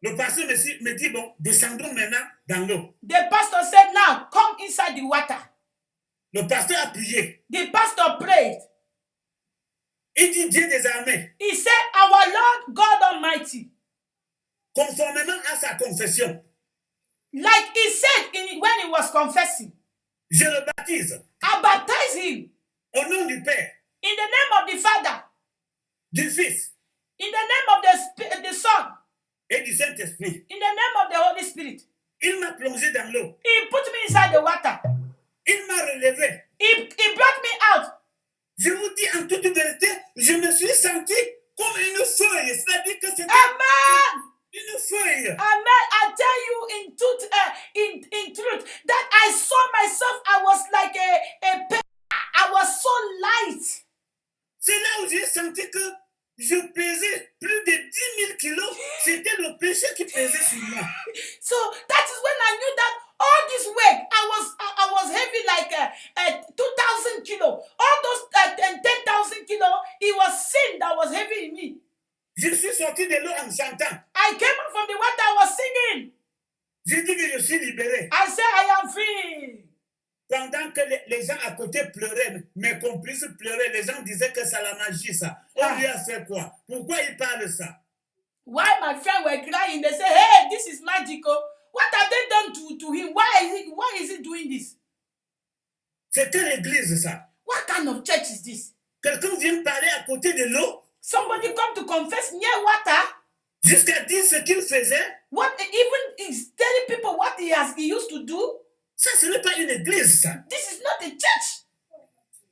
Le pasteur me dit, bon, descendons maintenant dans l'eau. The pastor said, now come inside the water. Le pasteur a prié. The pastor prayed. Il dit, Dieu des armées, He said, our Lord God Almighty, conformément à sa confession, like he said when he was confessing, je le baptise I baptize him au nom du Père, in the name of the Father, du Fils in the name of the Son, et du Saint-Esprit. in the name of the Holy Spirit. Il m'a plongé dans l'eau. He put me inside the water. Il m'a relevé. He brought me out. Je vous dis en toute vérité, je me suis senti comme une feuille. C'est-à-dire que c'était Amen. une feuille. Amen. I tell you in truth that I saw myself. I was like a paper. I was so light. C'est là où j'ai senti que je pesais plus de 10 000 kilos. C'était le péché qui pesait sur moi. So that is when I knew that all this weight, I was heavy like 2,000 kilo. All those 10,000 kilo, it was sin that was heavy in me. Je suis sorti de l'eau en chantant. I came out from the water, I was singing. J'ai dit que je suis libéré. I said, I am free. Pendant que les gens à côté pleuraient, mes complices pleuraient, les gens disaient que c'est la magie ça. On lui a fait quoi? Pourquoi il parle ça? While my friends were crying, they say, hey, this is magical. What have they done to him? Why is he doing this? C'est quelle église ça? What kind of church is this? Quelqu'un vient parler à côté de l'eau Somebody come to confess near water. jusqu'à dire ce qu'il faisait. What even is telling people what he used to do? Ça, ce n'est pas une église ça. This is not a church.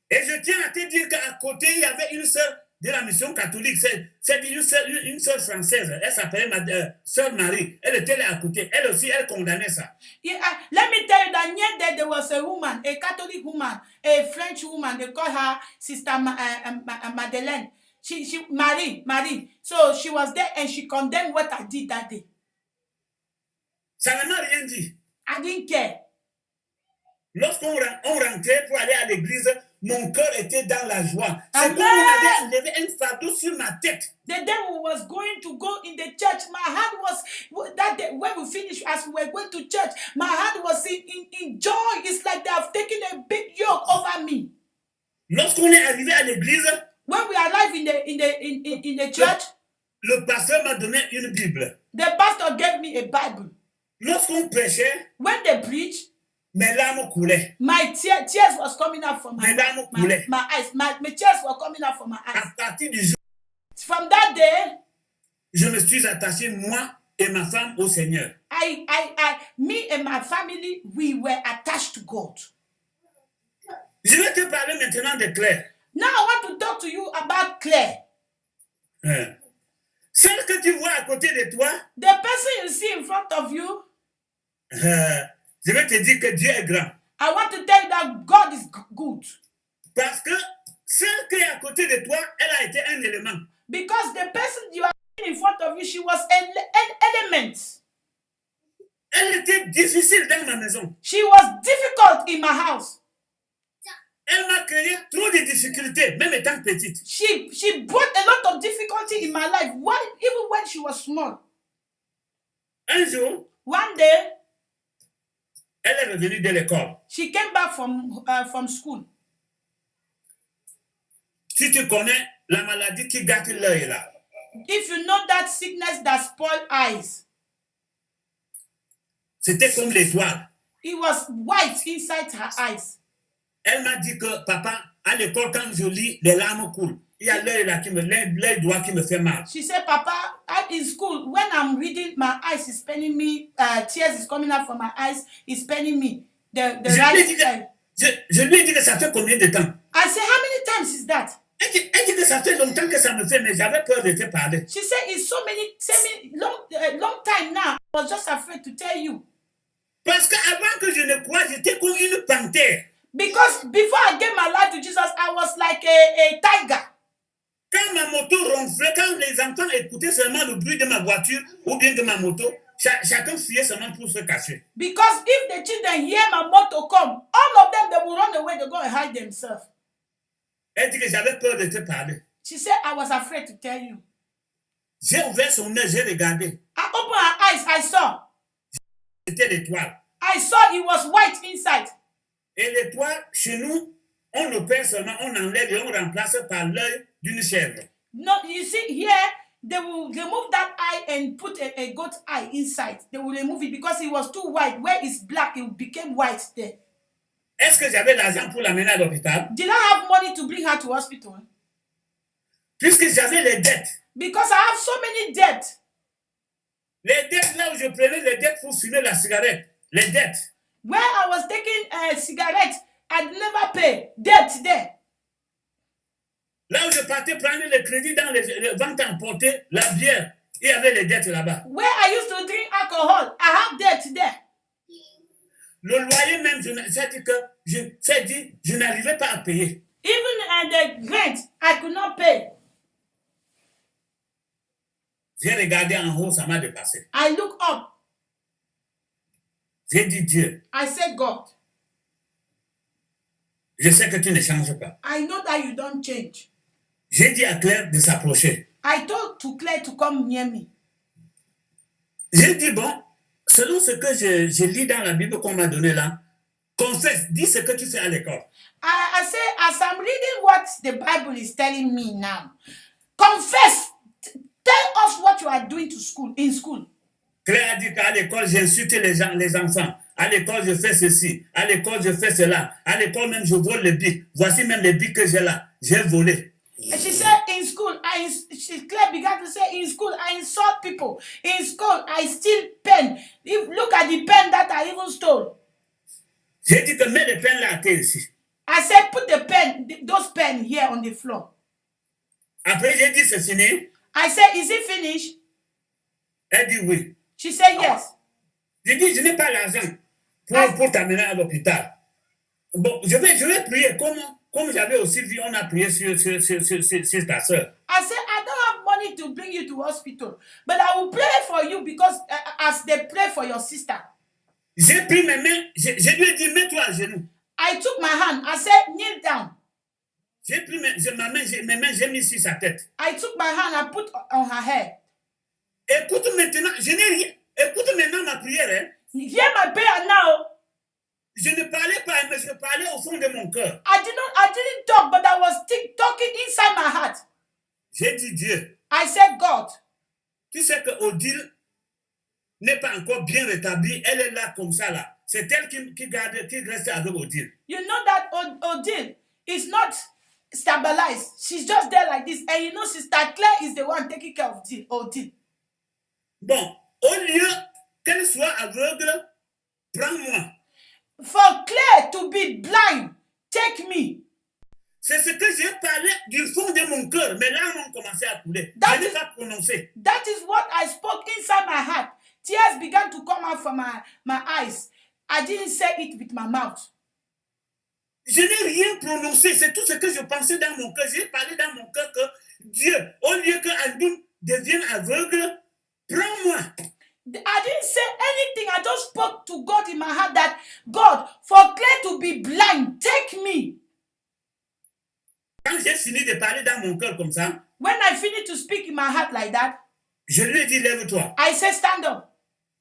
Et je tiens à te dire qu'à côté, il y avait une sœur de la mission catholique. C'est une sœur française. Elle s'appelait sœur Marie. Elle était là à côté. Elle aussi, elle condamnait ça. Yeah, let me tell you that near there was a woman, a Catholic woman, a French woman. They call her Sister Madeleine. She Marie. So she was there and she condemned what I did that day. Ça ne m'a rien dit. I didn't care. Lorsqu'on rentrait pour aller à l'église, mon cœur était dans la joie. C'est Amen. comme on avait enlevé un fardeau sur ma tête. The day we was going to go in the church, my heart was, that day when we finished, as we were going to church, my heart was in joy. It's like they have taken a big yoke over me. Lorsqu'on est arrivé à l'église, When we arrived in the church, le pasteur m'a donné une Bible. the pastor gave me a Bible. Lorsqu'on prêchait, When they preached, mes larmes coulaient. my tears was coming out from Mes larmes coulaient. my eyes. My tears were coming out from my eyes. À partir du jour, From that day, je me suis attaché, moi et ma femme, au Seigneur. me and my family, we were attached to God. Je vais te parler maintenant de Claire. Now I want to talk to you about Claire. Celle que tu vois à côté de toi, The person you see in front of you, je vais te dire que Dieu est grand. I want to tell you that God is good. Parce que celle qui est à côté de toi, elle a été un élément. Because the person you are in front of you, she was an element. Elle était difficile dans ma maison. She was difficult in my house. Elle m'a créé trop de difficultés, même étant petite. She brought a lot of difficulty in my life, even when she was small. Un jour, One day, elle est revenue de l'école. she came back from school. Si tu connais la maladie qui gâte l'œil là, If you know that sickness that spoil eyes, c'était comme l'étoile. it was white inside her eyes. Elle m'a dit que papa, à l'école, quand je lis, les larmes coulent. Il y a l'œil là l'œil droit qui me fait mal. She said, Papa, in school, when I'm reading, my eyes is paining me, tears is coming out from my eyes, it's paining me. The right eye. Je lui ai dit que ça fait combien de temps? I said, how many times is that? Elle dit que ça fait longtemps que ça me fait, mais j'avais peur de te parler. She said, it's so many long time now. I was just afraid to tell you. Parce qu'avant que je ne croie, j'étais comme une panthère. Because before I gave my life to Jesus, I was like a tiger. Quand ma moto ronflait, quand les enfants écoutaient seulement le bruit de ma voiture ou bien de ma moto, chacun fuyait seulement pour se cacher. Because if the children hear my motor come, all of them, they will run away, they go and hide themselves. Elle dit que j'avais peur de te parler. She said, I was afraid to tell you. J'ai ouvert son œil, j'ai regardé. I opened her eyes, I saw. C'était l'étoile. I saw it was white inside. Et l'étoile, chez nous, on opère seulement, on enlève et on remplace par l'œil d'une chèvre. No, you see, here, they will remove that eye and put a goat eye inside. They will remove it because it was too white. Where it's black, it became white there. Est-ce que j'avais l'argent pour l'amener à l'hôpital? Did I have money to bring her to hospital? Puisque j'avais les dettes. Because I have so many debts. Les dettes, là où je prenais les dettes pour fumer la cigarette. Les dettes. Where I was taking a cigarette, I'd never pay. Debt there. Là où je partais prendre le crédit dans les ventes emportées, la bière, il y avait les dettes là-bas. Where I used to drink alcohol, I have debt there. Le loyer même, je n'arrivais pas à payer. Even the rent, I could not pay. J'ai regardé en haut, ça m'a dépassé. I look up. J'ai dit Dieu, I said, God, je sais que tu ne changes pas. I know that you don't change. J'ai dit à Claire de s'approcher. I told to Claire to come near me. J'ai dit, bon, selon ce que je lis dans la Bible qu'on m'a donné là, confesse, dis ce que tu fais à l'école. I say, as I'm reading what the Bible is telling me now, confess. Tell us what you are doing in school. Claire a dit qu'à l'école, j'insulte les enfants. À l'école, je fais ceci. À l'école, je fais cela. À l'école, même, je vole les bics. Voici même les bics que j'ai là. J'ai volé. And she said, in school, Claire began to say, in school, I insult people. In school, I steal pen. Look at the pen that I even stole. J'ai dit que mets les pens là à terre ici. I said, put those pen here on the floor. Après, j'ai dit, c'est fini. I said, is it finished? Elle dit oui. She said, yes. J'ai dit, je n'ai pas l'argent pour t'amener à l'hôpital. Bon, je vais prier. Comme j'avais aussi vu, on a prié sur ta soeur. I said, I don't have money to bring you to hospital, but I will pray for you because as they pray for your sister. J'ai pris mes mains, je lui ai dit, mets-toi à genoux. I took my hand. I said, kneel down. J'ai pris mes mains, j'ai mis sur sa tête. I took my hand and put on her head. Écoute maintenant, je n'ai rien. Écoute maintenant ma prière. Hein. Hear my prayer now. Je ne parlais pas, mais je parlais au fond de mon cœur. I didn't talk, but I was talking inside my heart. J'ai dit Dieu. I said, God. Tu sais que Odile n'est pas encore bien rétablie. Elle est là comme ça là. C'est elle qui reste avec Odile. You know that Odile is not stabilized. She's just there like this. And you know, Sister Claire is the one taking care of Odile. Bon, au lieu qu'elle soit aveugle, prends-moi. For Claire to be blind, take me. C'est ce que j'ai parlé du fond de mon cœur. Mes larmes ont commencé à couler. Je n'ai pas prononcé. That is what I spoke inside my heart. Tears began to come out from my eyes. I didn't say it with my mouth. Je n'ai rien prononcé, c'est tout ce que je pensais dans mon cœur. J'ai parlé dans mon cœur que Dieu, au lieu que Andoum devienne aveugle, prends-moi. I didn't say anything. I just spoke to God in my heart that, God, for Claire to be blind, take me. Quand j'ai fini de parler dans mon cœur comme ça, When I finished to speak in my heart like that, je lui ai dit, lève-toi. I said, stand up.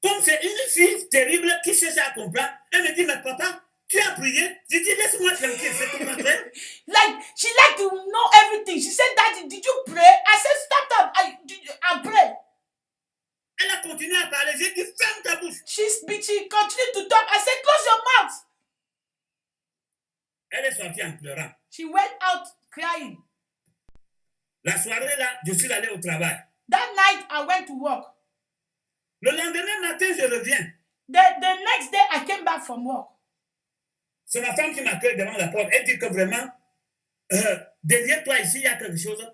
Comme c'est une fille terrible qui cherche à comprendre, elle me dit, mais papa, tu as prié? Je dis, laisse-moi tranquille, c'est tout mon frère. Like, she liked to know everything. She said, Daddy, did you pray? I said, stand up. I pray. Elle a continué à parler. J'ai dit, ferme ta bouche. She continued to talk. I said, close your mouth. Elle est sortie en pleurant. She went out crying. La soirée là, je suis allé au travail. That night, I went to work. Le lendemain matin, je reviens. The next day, I came back from work. C'est ma femme qui m'accueille devant la porte. Elle dit que vraiment, derrière toi ici, il y a quelque chose.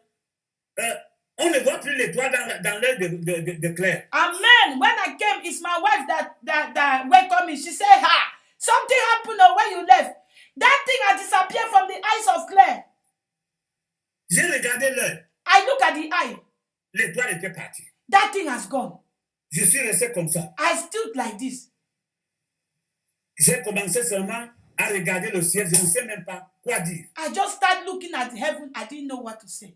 On ne voit plus l'étoile dans l'œil de Claire. Amen. When I came, it's my wife that welcomed me. She said, ha, something happened when you left. That thing had disappeared from the eyes of Claire. J'ai regardé l'œil. I look at the eye. L'étoile était partie. That thing has gone. Je suis resté comme ça. I stood like this. J'ai commencé seulement à regarder le ciel. Je ne sais même pas quoi dire. I just started looking at heaven. I didn't know what to say.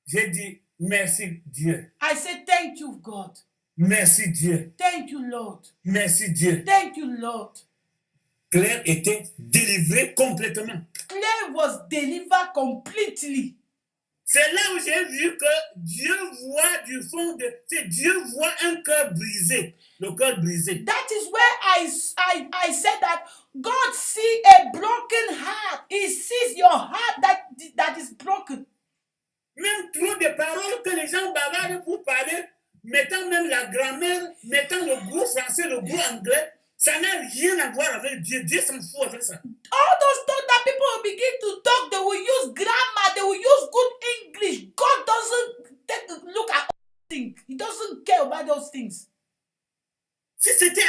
J'ai dit, merci Dieu. I said, thank you, God. Merci Dieu. Thank you, Lord. Merci Dieu. Thank you, Lord. Claire était délivrée complètement. Claire was delivered completely. C'est là où j'ai vu que Dieu voit du fond de... Dieu voit un cœur brisé. Le cœur brisé. That is where I said that God sees a broken heart. He sees your heart that is broken. Même trop de paroles que les gens bavardent pour parler, mettant même la grammaire, mettant le gros français, le gros anglais, ça n'a rien à voir avec Dieu. Dieu s'en fout avec ça. All those things that people will begin to talk, they will use grammar, they will use good English. God doesn't take a look at all things. He doesn't care about those things. Si c'était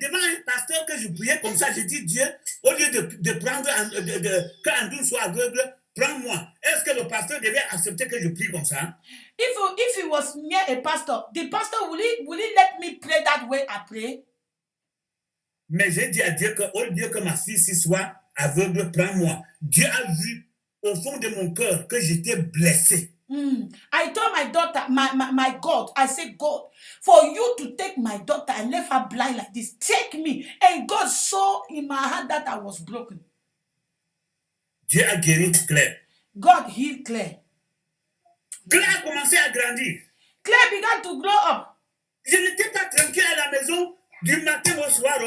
devant un pasteur que je priais comme ça, je dis Dieu, au lieu de prendre, qu'Andoum soit aveugle, prends-moi. Est-ce que le pasteur devait accepter que je prie comme ça? If he was near a pastor, the pastor will he let me pray that way I pray? Mais j'ai dit à Dieu qu'au lieu que ma fille soit aveugle, prends-moi. Dieu a vu au fond de mon cœur que j'étais blessé. I told my daughter, my God, I said, God, for you to take my daughter and leave her blind like this, take me. And God saw in my heart that I was broken. Dieu a guéri Claire. God healed Claire. Claire a commencé à grandir. Claire began to grow up. Je n'étais pas tranquille à la maison du matin au soir.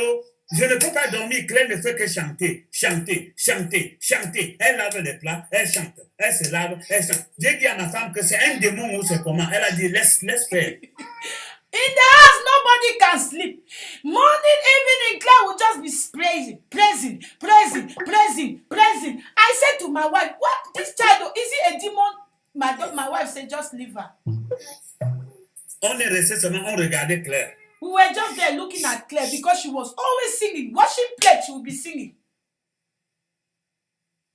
Je ne peux pas dormir. Claire ne fait que chanter, chanter, chanter, chanter. Elle lave les plats, elle chante. Elle se lave, elle chante. J'ai dit à ma femme que c'est un démon ou c'est comment. Elle a dit, laisse faire. In the house, nobody can sleep. Morning, evening, Claire will just be praising. I said to my wife, what, this child, is he a demon? My wife said, just leave her. On est resté seulement, on regardait Claire. We were just there looking at Claire because she was always singing. Washing plates, she would be singing.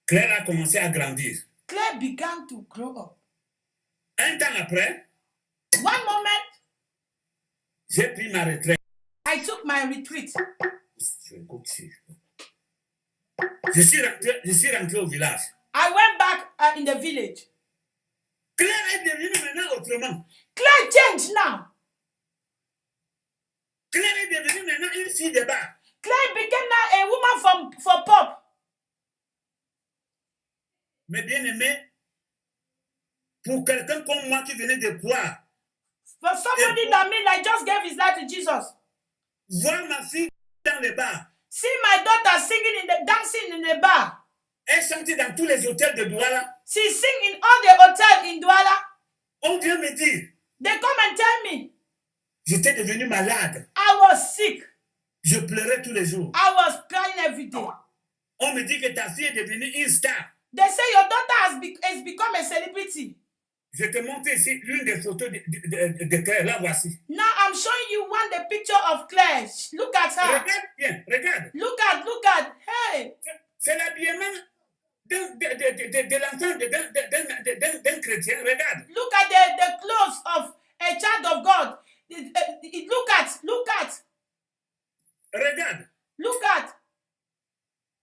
Claire a commencé à grandir. Claire began to grow up. Un temps après, One moment, j'ai pris ma retraite. I took my retreat. Je suis rentré au village. I went back in the village. Claire est devenue maintenant autrement. Claire changed now. Claire est devenue maintenant une fille de bar. Claire became now a woman for pop. Mais bien aimé, pour quelqu'un comme moi qui venait de croire, For somebody that mean I just gave his life to Jesus. voir ma fille dans les bars, See my daughter singing dancing in the bar. elle chantait dans tous les hôtels de Douala. She sing in all the hotels in Douala. On vient me dire, They come and tell me j'étais devenu malade. I was sick. Je pleurais tous les jours. I was crying every day. On me dit que ta fille est devenue une star. They say your daughter has become a celebrity. Je te montre ici l'une des photos de Claire. La voici. Now I'm showing you the picture of Claire. Look at her. Regarde bien, regarde. Look at. Hey. C'est l'habillement de l'enfant d'un chrétien. Regarde. Look at the clothes of a child of God. Look at. Regarde.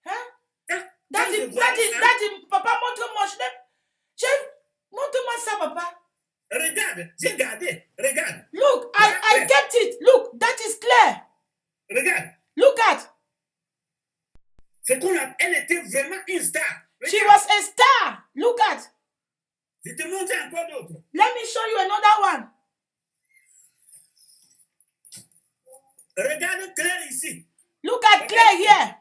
Hein? Quand je vois ça, Daddy, papa, montre-moi. Montre-moi ça, papa. regarde, j'ai gardé. Regarde. Look, I kept it. Look, that is clear. Regarde. Look at. Elle était vraiment une star. She Regarde. was a star. Look at. Je te montre encore d'autres. Let me show you another one. Regarde Claire ici. Look at Claire here.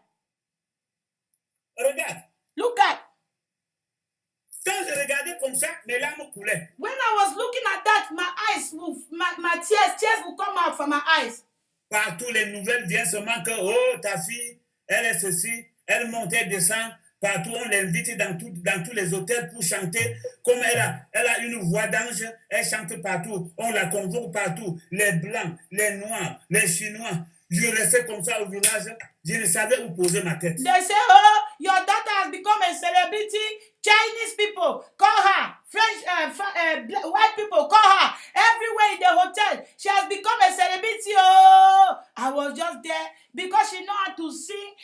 Regarde. Look at. Quand je regardais comme ça, mes larmes coulaient. When I was looking at that, my eyes move, my tears will come out from my eyes. Partout les nouvelles viennent seulement que, oh, ta fille, elle est ceci, elle monte, elle descend. Partout, on l'invite dans tous les hôtels pour chanter. Comme elle a une voix d'ange, elle chante partout. On la convoque partout. Les blancs, les noirs, les chinois. Je restais comme ça au village. Je ne savais où poser ma tête. They say, oh, your daughter has become a celebrity. Chinese people, call her. French, white people, call her. Everywhere in the hotel, she has become a celebrity. Oh, I was just there because she know how to sing.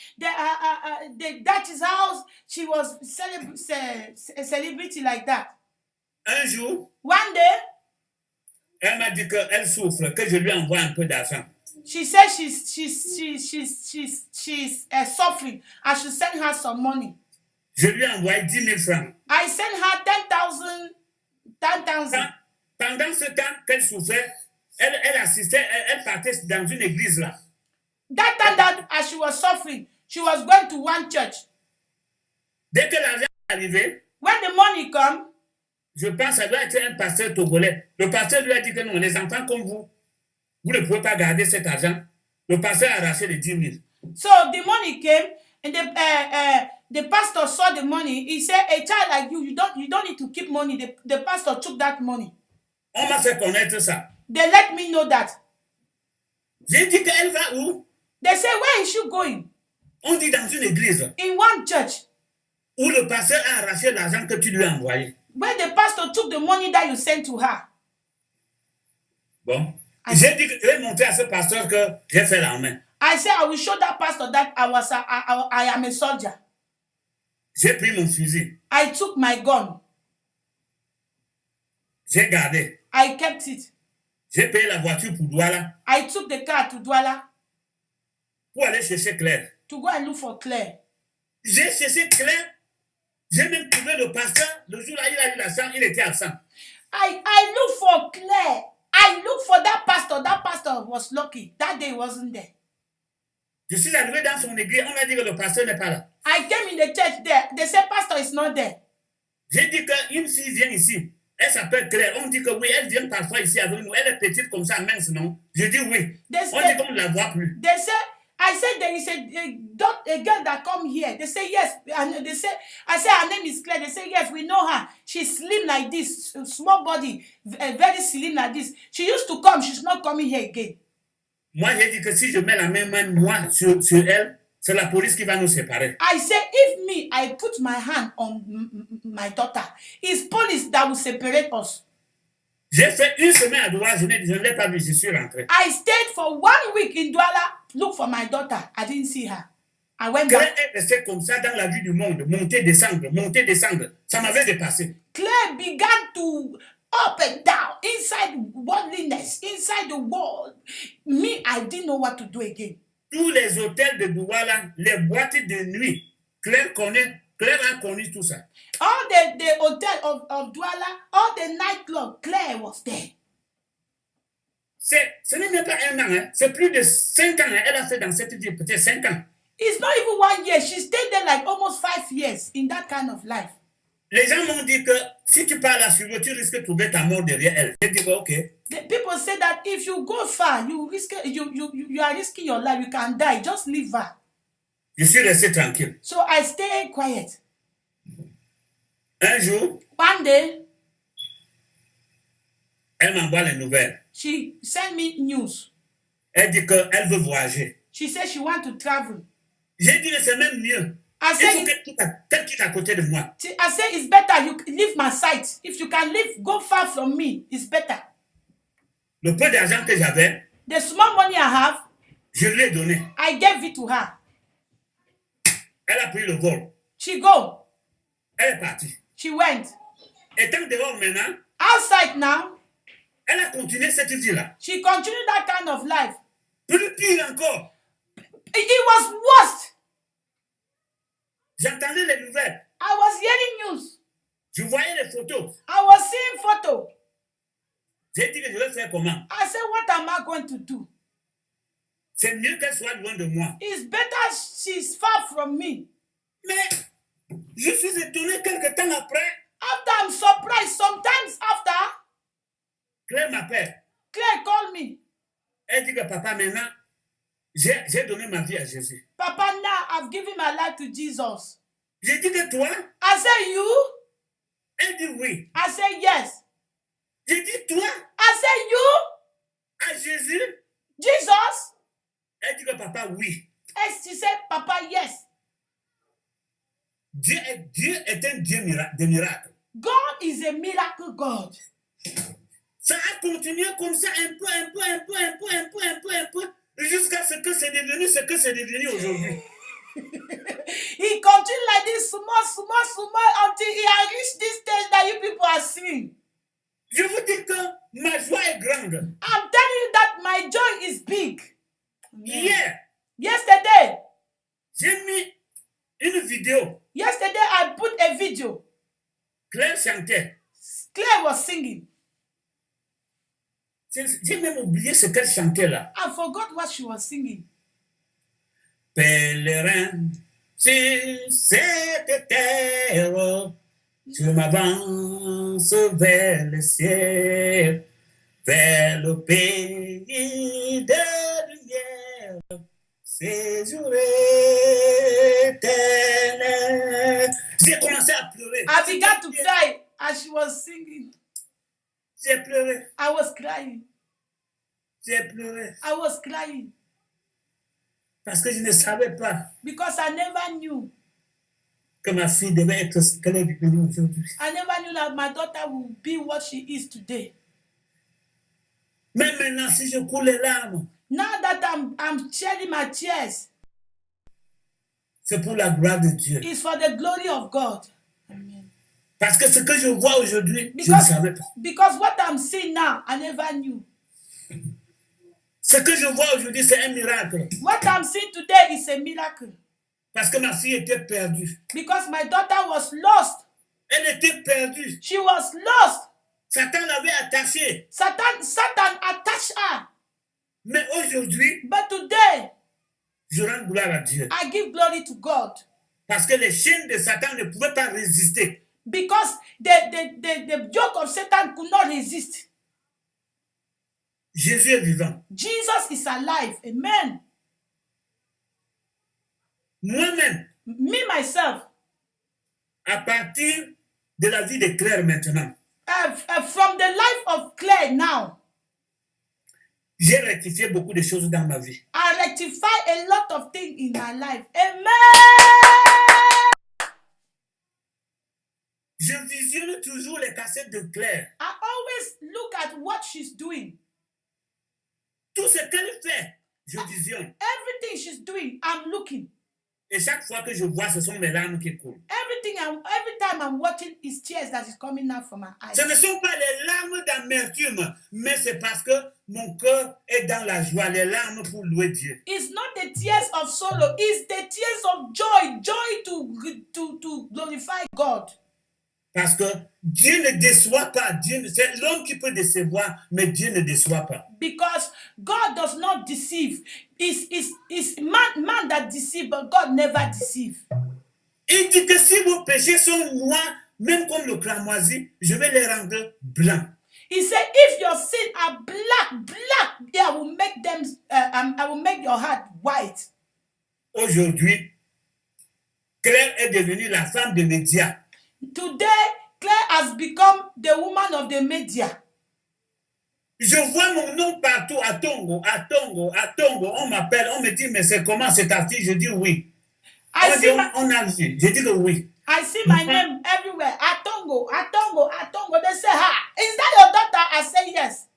That is how she was a celebrity like that. Un jour, One day, elle m'a dit qu'elle souffre, que je lui envoie un peu d'argent. she said she's suffering. I should send her some money. Je lui ai envoyé 10 000 francs. I sent her 10,000. Pendant ce temps qu'elle souffrait, elle assistait, elle partait dans une église là. That time that as she was suffering, she was going to one church. Dès que l'argent est arrivé, When the money come, je pense que ça doit être un pasteur togolais. Le pasteur lui a dit que non, les enfants comme vous ne pouvez pas garder cet argent. Le pasteur a arraché les 10 000. so the money came, and the pastor saw the money. He said, "A child like you don't need to keep money." The pastor took that money. On m'a fait connaître ça. They let me know that. J'ai dit qu'elle va où? They say, "Where is she going?" On dit dans une église In one church, où le pasteur a arraché l'argent que tu lui as envoyé. where the pastor took the money that you sent to her. Bon. J'ai dit que je vais montrer à ce pasteur que j'ai fait la main. I said, I will show that pastor that I am a soldier. J'ai pris mon fusil. I took my gun. J'ai gardé. I kept it. J'ai payé la voiture pour Douala I took the car to Douala pour aller chercher Claire. to go and look for Claire. J'ai cherché Claire. J'ai même trouvé le pasteur. Le jour-là, il a eu l'argent, il était absent. I look for Claire. I look for that pastor. That pastor was lucky. That day he wasn't there. Je suis arrivé dans son église, on m'a dit que le pasteur n'est pas là. I came in the church there. They said pastor is not there. J'ai dit qu'une fille vient ici. Elle s'appelle Claire. On dit que oui, elle vient parfois ici avec nous. Elle est petite comme ça, mince, non? Je dis oui. They On dit said, qu'on ne la voit plus. they said, I said there is a girl that come here. They say yes. And they say, I said her name is Claire. They say yes, we know her. She's slim like this, small body, very slim like this. She used to come. She's not coming here again. Moi, j'ai dit que si je mets la même main, moi, sur elle, c'est la police qui va nous séparer. I said, if me, I put my hand on my daughter, it's police that will separate us. J'ai fait une semaine à Douala, je ne l'ai pas vue, je suis rentré. I stayed for 1 week in Douala, look for my daughter. I didn't see her. I went Claire back. est restée comme ça dans la vie du monde, monter, descendre, monter, descendre. Ça m'avait dépassé. Claire began to up and down, inside worldliness, inside the world. Me, I didn't know what to do again. Tous les hôtels de Douala, les boîtes de nuit, Claire a connu tout ça. All the hotel of Douala, all the nightclub, Claire was there. Ce n'est même pas un an, hein. C'est plus de 5 ans. Hein. Elle a fait dans cette vie, peut-être 5 ans. It's not even 1 year. She stayed there like almost 5 years in that kind of life. Les gens m'ont dit que si tu pars là sur eux, tu risques de trouver ta mort derrière elle. J'ai dit, ok. The people say that if you go far, you are risking your life. You can die. Just leave her. Je suis resté tranquille. So I stayed quiet. Un jour, One day, elle m'envoie les nouvelles. she sent me news. Elle dit qu'elle veut voyager. She said she want to travel. J'ai dit que c'est même mieux. I Il faut say, qu'elle quitte à côté de moi. I say it's better you leave my sight. If you can leave, go far from me. It's better. Le peu d'argent que j'avais, The small money I have, je lui ai donné. I gave it to her. Elle a pris le vol. She go. Elle est partie. She went. Étant dehors maintenant, Outside now, elle a continué cette vie-là. she continued that kind of life. Plus pire encore, It was worst. j'entendais les nouvelles. I was hearing news. Je voyais les photos. I was seeing photo. J'ai dit que je vais faire comment? I said, what am I going to do? C'est mieux qu'elle soit loin de moi. It's better she's far from me. Mais je suis étonné quelque temps après. After I'm surprised, sometimes after, Claire m'appelle. Claire called me. Elle dit que papa, maintenant, j'ai donné ma vie à Jésus. Papa, now I've given my life to Jesus. J'ai dit que toi, I said, you? elle dit oui. I said, yes. J'ai dit toi, I said, you? à Jésus. Jesus? Elle dit que papa, oui. And she said, Papa, yes. Dieu est un Dieu de miracles. God is a miracle God. Ça a continué comme ça, un peu, jusqu'à ce que c'est devenu ce que c'est devenu aujourd'hui. He continued like this, small, until he had reached this stage that you people are seeing. Je vous dis que ma joie est grande. I'm telling you that my joy is big. Hier, Yesterday, j'ai mis une vidéo. I put a video. Claire chantait. Claire was singing. J'ai même oublié ce qu'elle chantait là. I forgot what she was singing. Pèlerin sur cette terre, je m'avance vers le ciel, vers le pays de lumière, séjour éternel. J'ai commencé à pleurer. I began to cry as she was singing. J'ai pleuré. I was crying. J'ai pleuré. I was crying Parce que je ne savais pas because I never knew. que ma fille devait être ce qu'elle est devenue aujourd'hui. I never knew that my daughter would be what she is today. Mais maintenant, si je coule les larmes, Now that I'm shedding my tears, c'est pour la gloire de Dieu. it's for the glory of God. Amen. Parce que ce que je vois aujourd'hui, je ne savais pas. Because what I'm seeing now, I never knew. Ce que je vois aujourd'hui, c'est un miracle. What I'm seeing today is a miracle. Parce que ma fille était perdue. Because my daughter was lost. Elle était perdue. She was lost. Satan l'avait attachée. Satan attached her. Mais aujourd'hui, But today, je rends gloire à Dieu. I give glory to God. Parce que les chaînes de Satan ne pouvaient pas résister. Because the yoke of Satan could not resist. Jésus est vivant. Jesus is alive. Amen. Moi-même, Me, myself, à partir de la vie de Claire maintenant, from the life of Claire now, j'ai rectifié beaucoup de choses dans ma vie. I rectify a lot of things in my life. Amen. Je visionne toujours les cassettes de Claire. I always look at what she's doing. Tout ce qu'elle fait, je visionne. Everything she's doing, I'm looking. Et chaque fois que je vois, ce sont mes larmes qui coulent. Every time I'm watching is tears that is coming out from my eyes. Ce ne sont pas les larmes d'amertume, mais c'est parce que mon cœur est dans la joie, les larmes pour louer Dieu. It's not the tears of sorrow, it's the tears of joy, to glorify God. Parce que Dieu ne déçoit pas. C'est l'homme qui peut décevoir, mais Dieu ne déçoit pas. Because God does not deceive. It's man that deceives, but God never deceives. Il dit que si vos péchés sont noirs, même comme le cramoisi, je vais les rendre blancs. He said, if your sins are black, I will make them. I will make your heart white. Aujourd'hui, Claire est devenue la femme des médias. Today, Claire has become the woman of the media. Je vois mon nom partout, à Tongo. On m'appelle, on me dit, mais c'est comment c'est ta fille? Je dis oui. I On dit, see my, on a vu. J'ai dit que oui. I see my name everywhere. Atongo, Atongo, Atongo. They say, "Ha, is that your daughter?" I say, "Yes."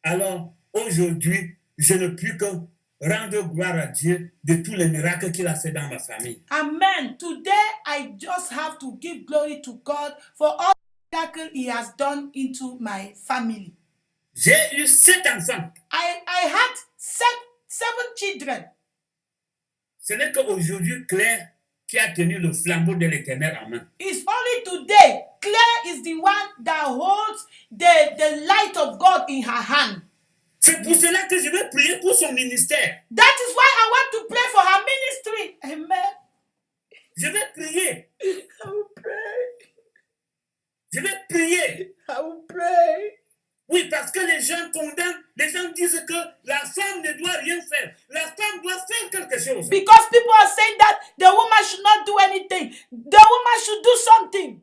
Alors, aujourd'hui, je ne puis que rendre gloire à Dieu de tous les miracles qu'il a fait dans ma famille. Amen. Today, I just have to give glory to God for all the miracle He has done into my family. J'ai eu 7 enfants. I had seven children. Ce n'est qu'aujourd'hui Claire qui a tenu le flambeau de l'Éternel en main. It's only today Claire is the one that holds the light of God in her hand. C'est pour cela que je vais prier pour son ministère. That is why I want to pray for her ministry. Amen. Je vais prier. I will pray. Je vais prier. I will pray. Oui, parce que les gens condamnent, les gens disent que la femme ne doit rien faire. La femme doit faire quelque chose. Because people are saying that the woman should not do anything. The woman should do something.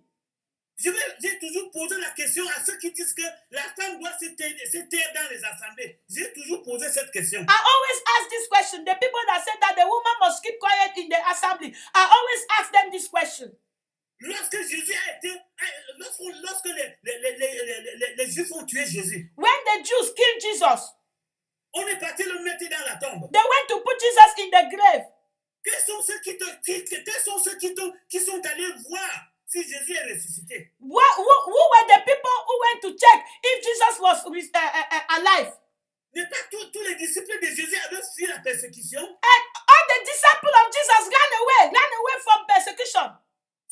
J'ai toujours posé la question à ceux qui disent que la femme doit se taire dans les assemblées. J'ai toujours posé cette question. I always ask this question. The people that say that the woman must keep quiet in the assembly, I always ask them this question. Lorsque Jésus a été, lorsque les Juifs ont tué Jésus, When the Jews killed Jesus, on est parti le mettre dans la tombe. they went to put Jesus in the grave. Quels sont ceux qui sont allés voir si Jésus est ressuscité? Who were the people who went to check if Jesus was alive? N'est pas tous les disciples de Jésus avaient fui la persécution? And all the disciples of Jesus ran away from persecution.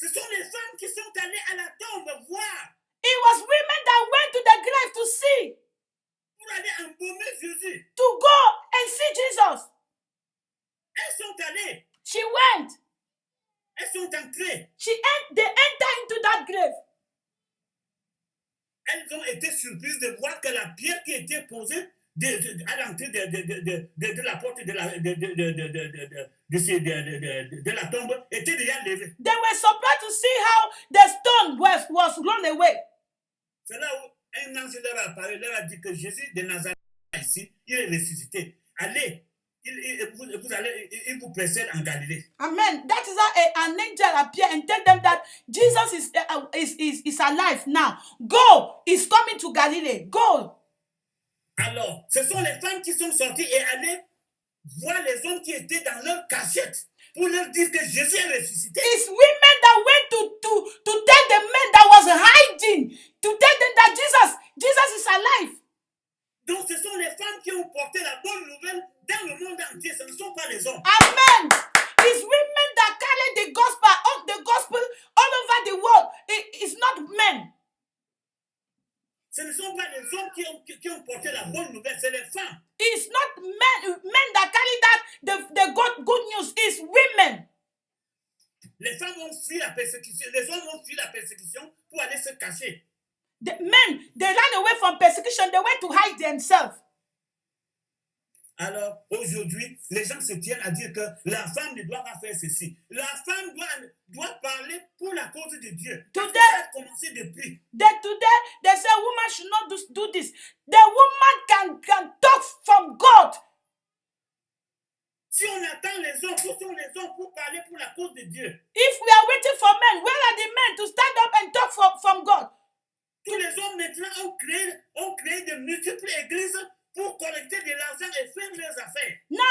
Ce sont les femmes qui sont allées à la tombe voir It was women that went to the grave to see, pour aller embaumer Jésus. to go and see Jesus. Elles sont allées, She went. elles sont entrées. They entered into that grave. Elles ont été surprises de voir que la pierre qui était posée à l'entrée de la porte de la tombe était déjà levée. They were surprised to see how the stone was rolled away. C'est là où un ange leur a parlé, leur a dit que Jésus de Nazareth ici, il est ressuscité. Allez, il vous précède en Galilée. Amen. That is how an angel appeared and tell them that Jesus is alive now. Go, he's coming to Galilee. Go. Alors, ce sont les femmes qui sont sorties et allées voir les hommes qui étaient dans leur cachette pour leur dire que Jésus est ressuscité. It's women that went to tell the men that was hiding, to tell them that Jesus is alive. Donc, ce sont les femmes qui ont porté la bonne nouvelle dans le monde entier. Ce ne sont pas les hommes. Amen. It's women that carry the gospel all over the world. It's not men. Ce ne sont pas les hommes qui ont porté la bonne nouvelle, c'est les femmes. It's not men that carry the good news. It's women. Les femmes ont fui la persécution, les hommes ont fui la persécution pour aller se cacher. The men, they ran away from persecution. They went to hide themselves. Alors, aujourd'hui, les gens se tiennent à dire que la femme ne doit pas faire ceci. La femme doit parler pour la cause de Dieu. Today, ça a commencé depuis. Today, they say a woman should not do this. The woman can talk from God. Si on attend les hommes, où sont les hommes pour parler pour la cause de Dieu? If we are waiting for men, where are the men to stand up and talk from God? Tous les hommes maintenant ont créé de multiples églises pour collecter de l'argent et faire leurs affaires. Now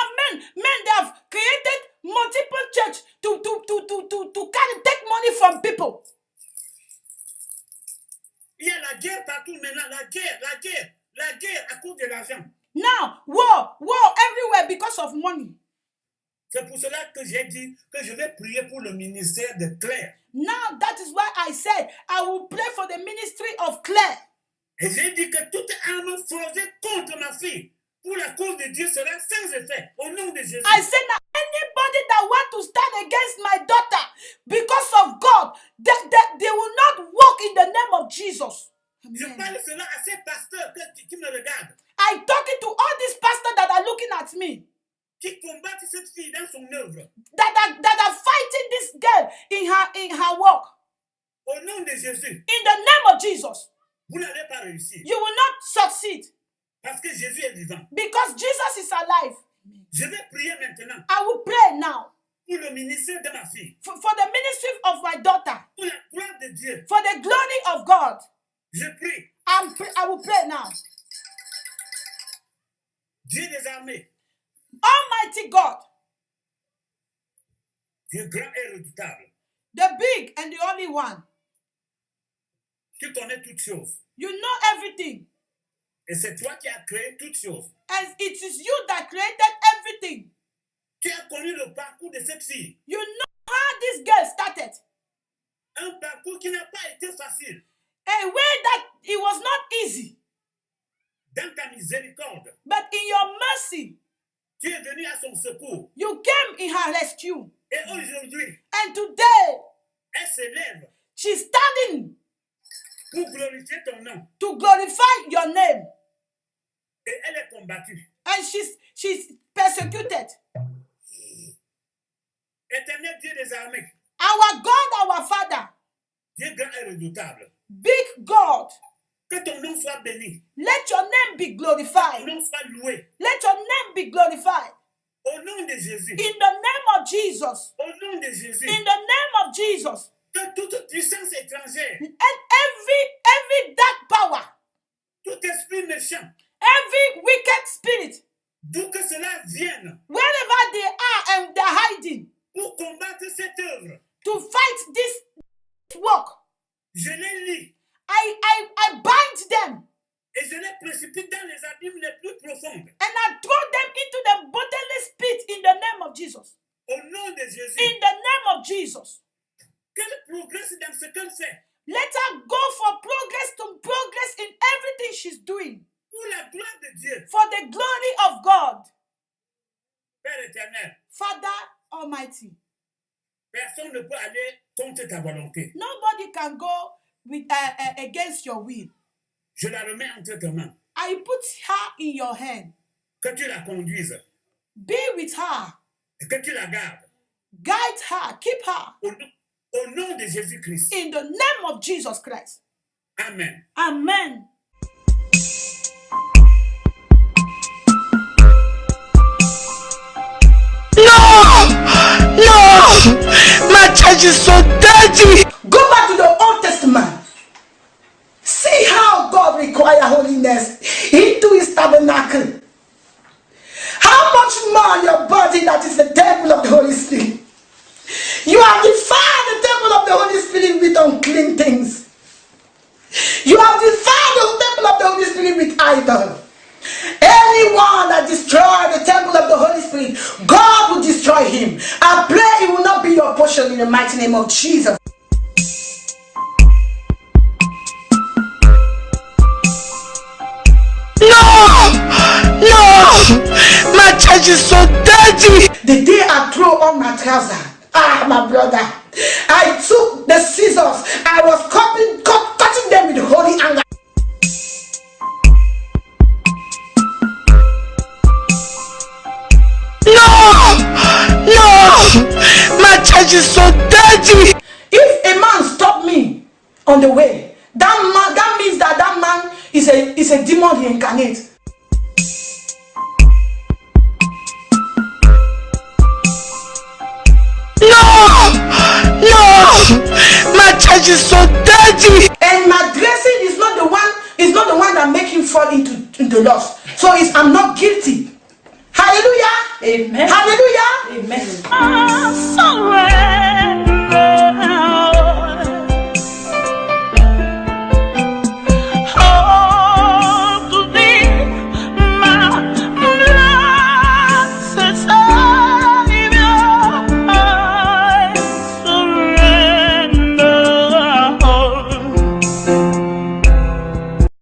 they have created multiple church to take money from people. Il y a la guerre partout maintenant, la guerre à cause de l'argent. Now, war everywhere because of money. C'est pour cela que j'ai dit que je vais prier pour le ministère de Claire. Now, that is why I said I will pray for the ministry of Claire. Et j'ai dit que toute arme forgée contre ma fille, pour la cause de Dieu, sera sans effet, au nom de Jésus. I said now, anybody that want to stand against my daughter because of God, they will not walk in the name of Jesus. Je parle cela à ces pasteurs qui me regardent. I talking to all these pastors that are looking at me. Qui combattent cette fille dans son œuvre. That are fighting this girl in her work. Au nom de Jésus. In the name of Jesus. Vous n'allez pas réussir. You will not succeed. Parce que Jésus est vivant. Because Jesus is alive. Je vais prier maintenant. I will pray now. pour le ministère de ma fille, for the ministry of my daughter, pour la gloire de Dieu, for the glory of God. je prie. I will pray now. Dieu des armées, Almighty God, Dieu grand et redoutable, the big and the only one. tu connais toutes choses. You know everything. Et c'est toi qui as créé toutes choses. And it is you that created everything. Tu as connu le parcours de cette fille. You know how this girl started. Un parcours qui n'a pas été facile. A way that it was not easy. Dans ta miséricorde, But in your mercy, tu es venu à son secours. you came in her rescue. Et aujourd'hui, And today, elle s'élève she's standing pour glorifier ton nom. to glorify your name. Et elle est combattue. And she's persecuted. Éternel Dieu des armées, Our God, our Father, Dieu grand et redoutable, big God, que ton nom soit béni, let your name be ton glorified. nom soit loué. Let your name be glorified. Au nom de Jésus, In the name of Jesus. au nom de Jésus, In the name of Jesus. que toute puissance étrangère, And every dark power, tout esprit méchant, every wicked spirit, d'où que cela vienne, wherever they are and they're hiding, pour combattre cette œuvre, to fight this work, je les lis I bind them et je les précipite dans les abîmes les plus profondes. and I throw them into the bottomless pit in the name of Jesus. Au nom de Jésus, In the name of Jesus. qu'elle progresse dans ce qu'elle fait, Let her go for progress in everything she's doing. pour la gloire de Dieu. For the glory of God. Père éternel, Father Almighty. personne ne peut aller contre ta volonté. Nobody can go with against your will. Je la remets entre tes mains. I put her in your hand. Que tu la conduises Be with her. et que tu la gardes. Guide her. Keep her. Au nom de Jésus-Christ. In the name of Jesus Christ. Amen. Amen. No! My church is so dirty! Go back to the Old Testament. See how God requires holiness into his tabernacle. How much more your body that is the temple of the Holy Spirit. You have defiled the temple of the Holy Spirit with unclean things. You have defiled the temple of the Holy Spirit with idol. Anyone that destroys the temple of the Holy Spirit, God will destroy him. I pray it will not be your portion in the mighty name of Jesus. No! My church is so dirty! The day I throw on my trouser, my brother, I took the scissors. I was cutting them with holy anger. No! My church is so dirty! If a man stop me on the way, that means that man is a demon reincarnate. No! My church is so dirty! And my dressing is not the one that make him fall into loss. So I'm not guilty. Hallelujah. Amen. Hallelujah. Amen.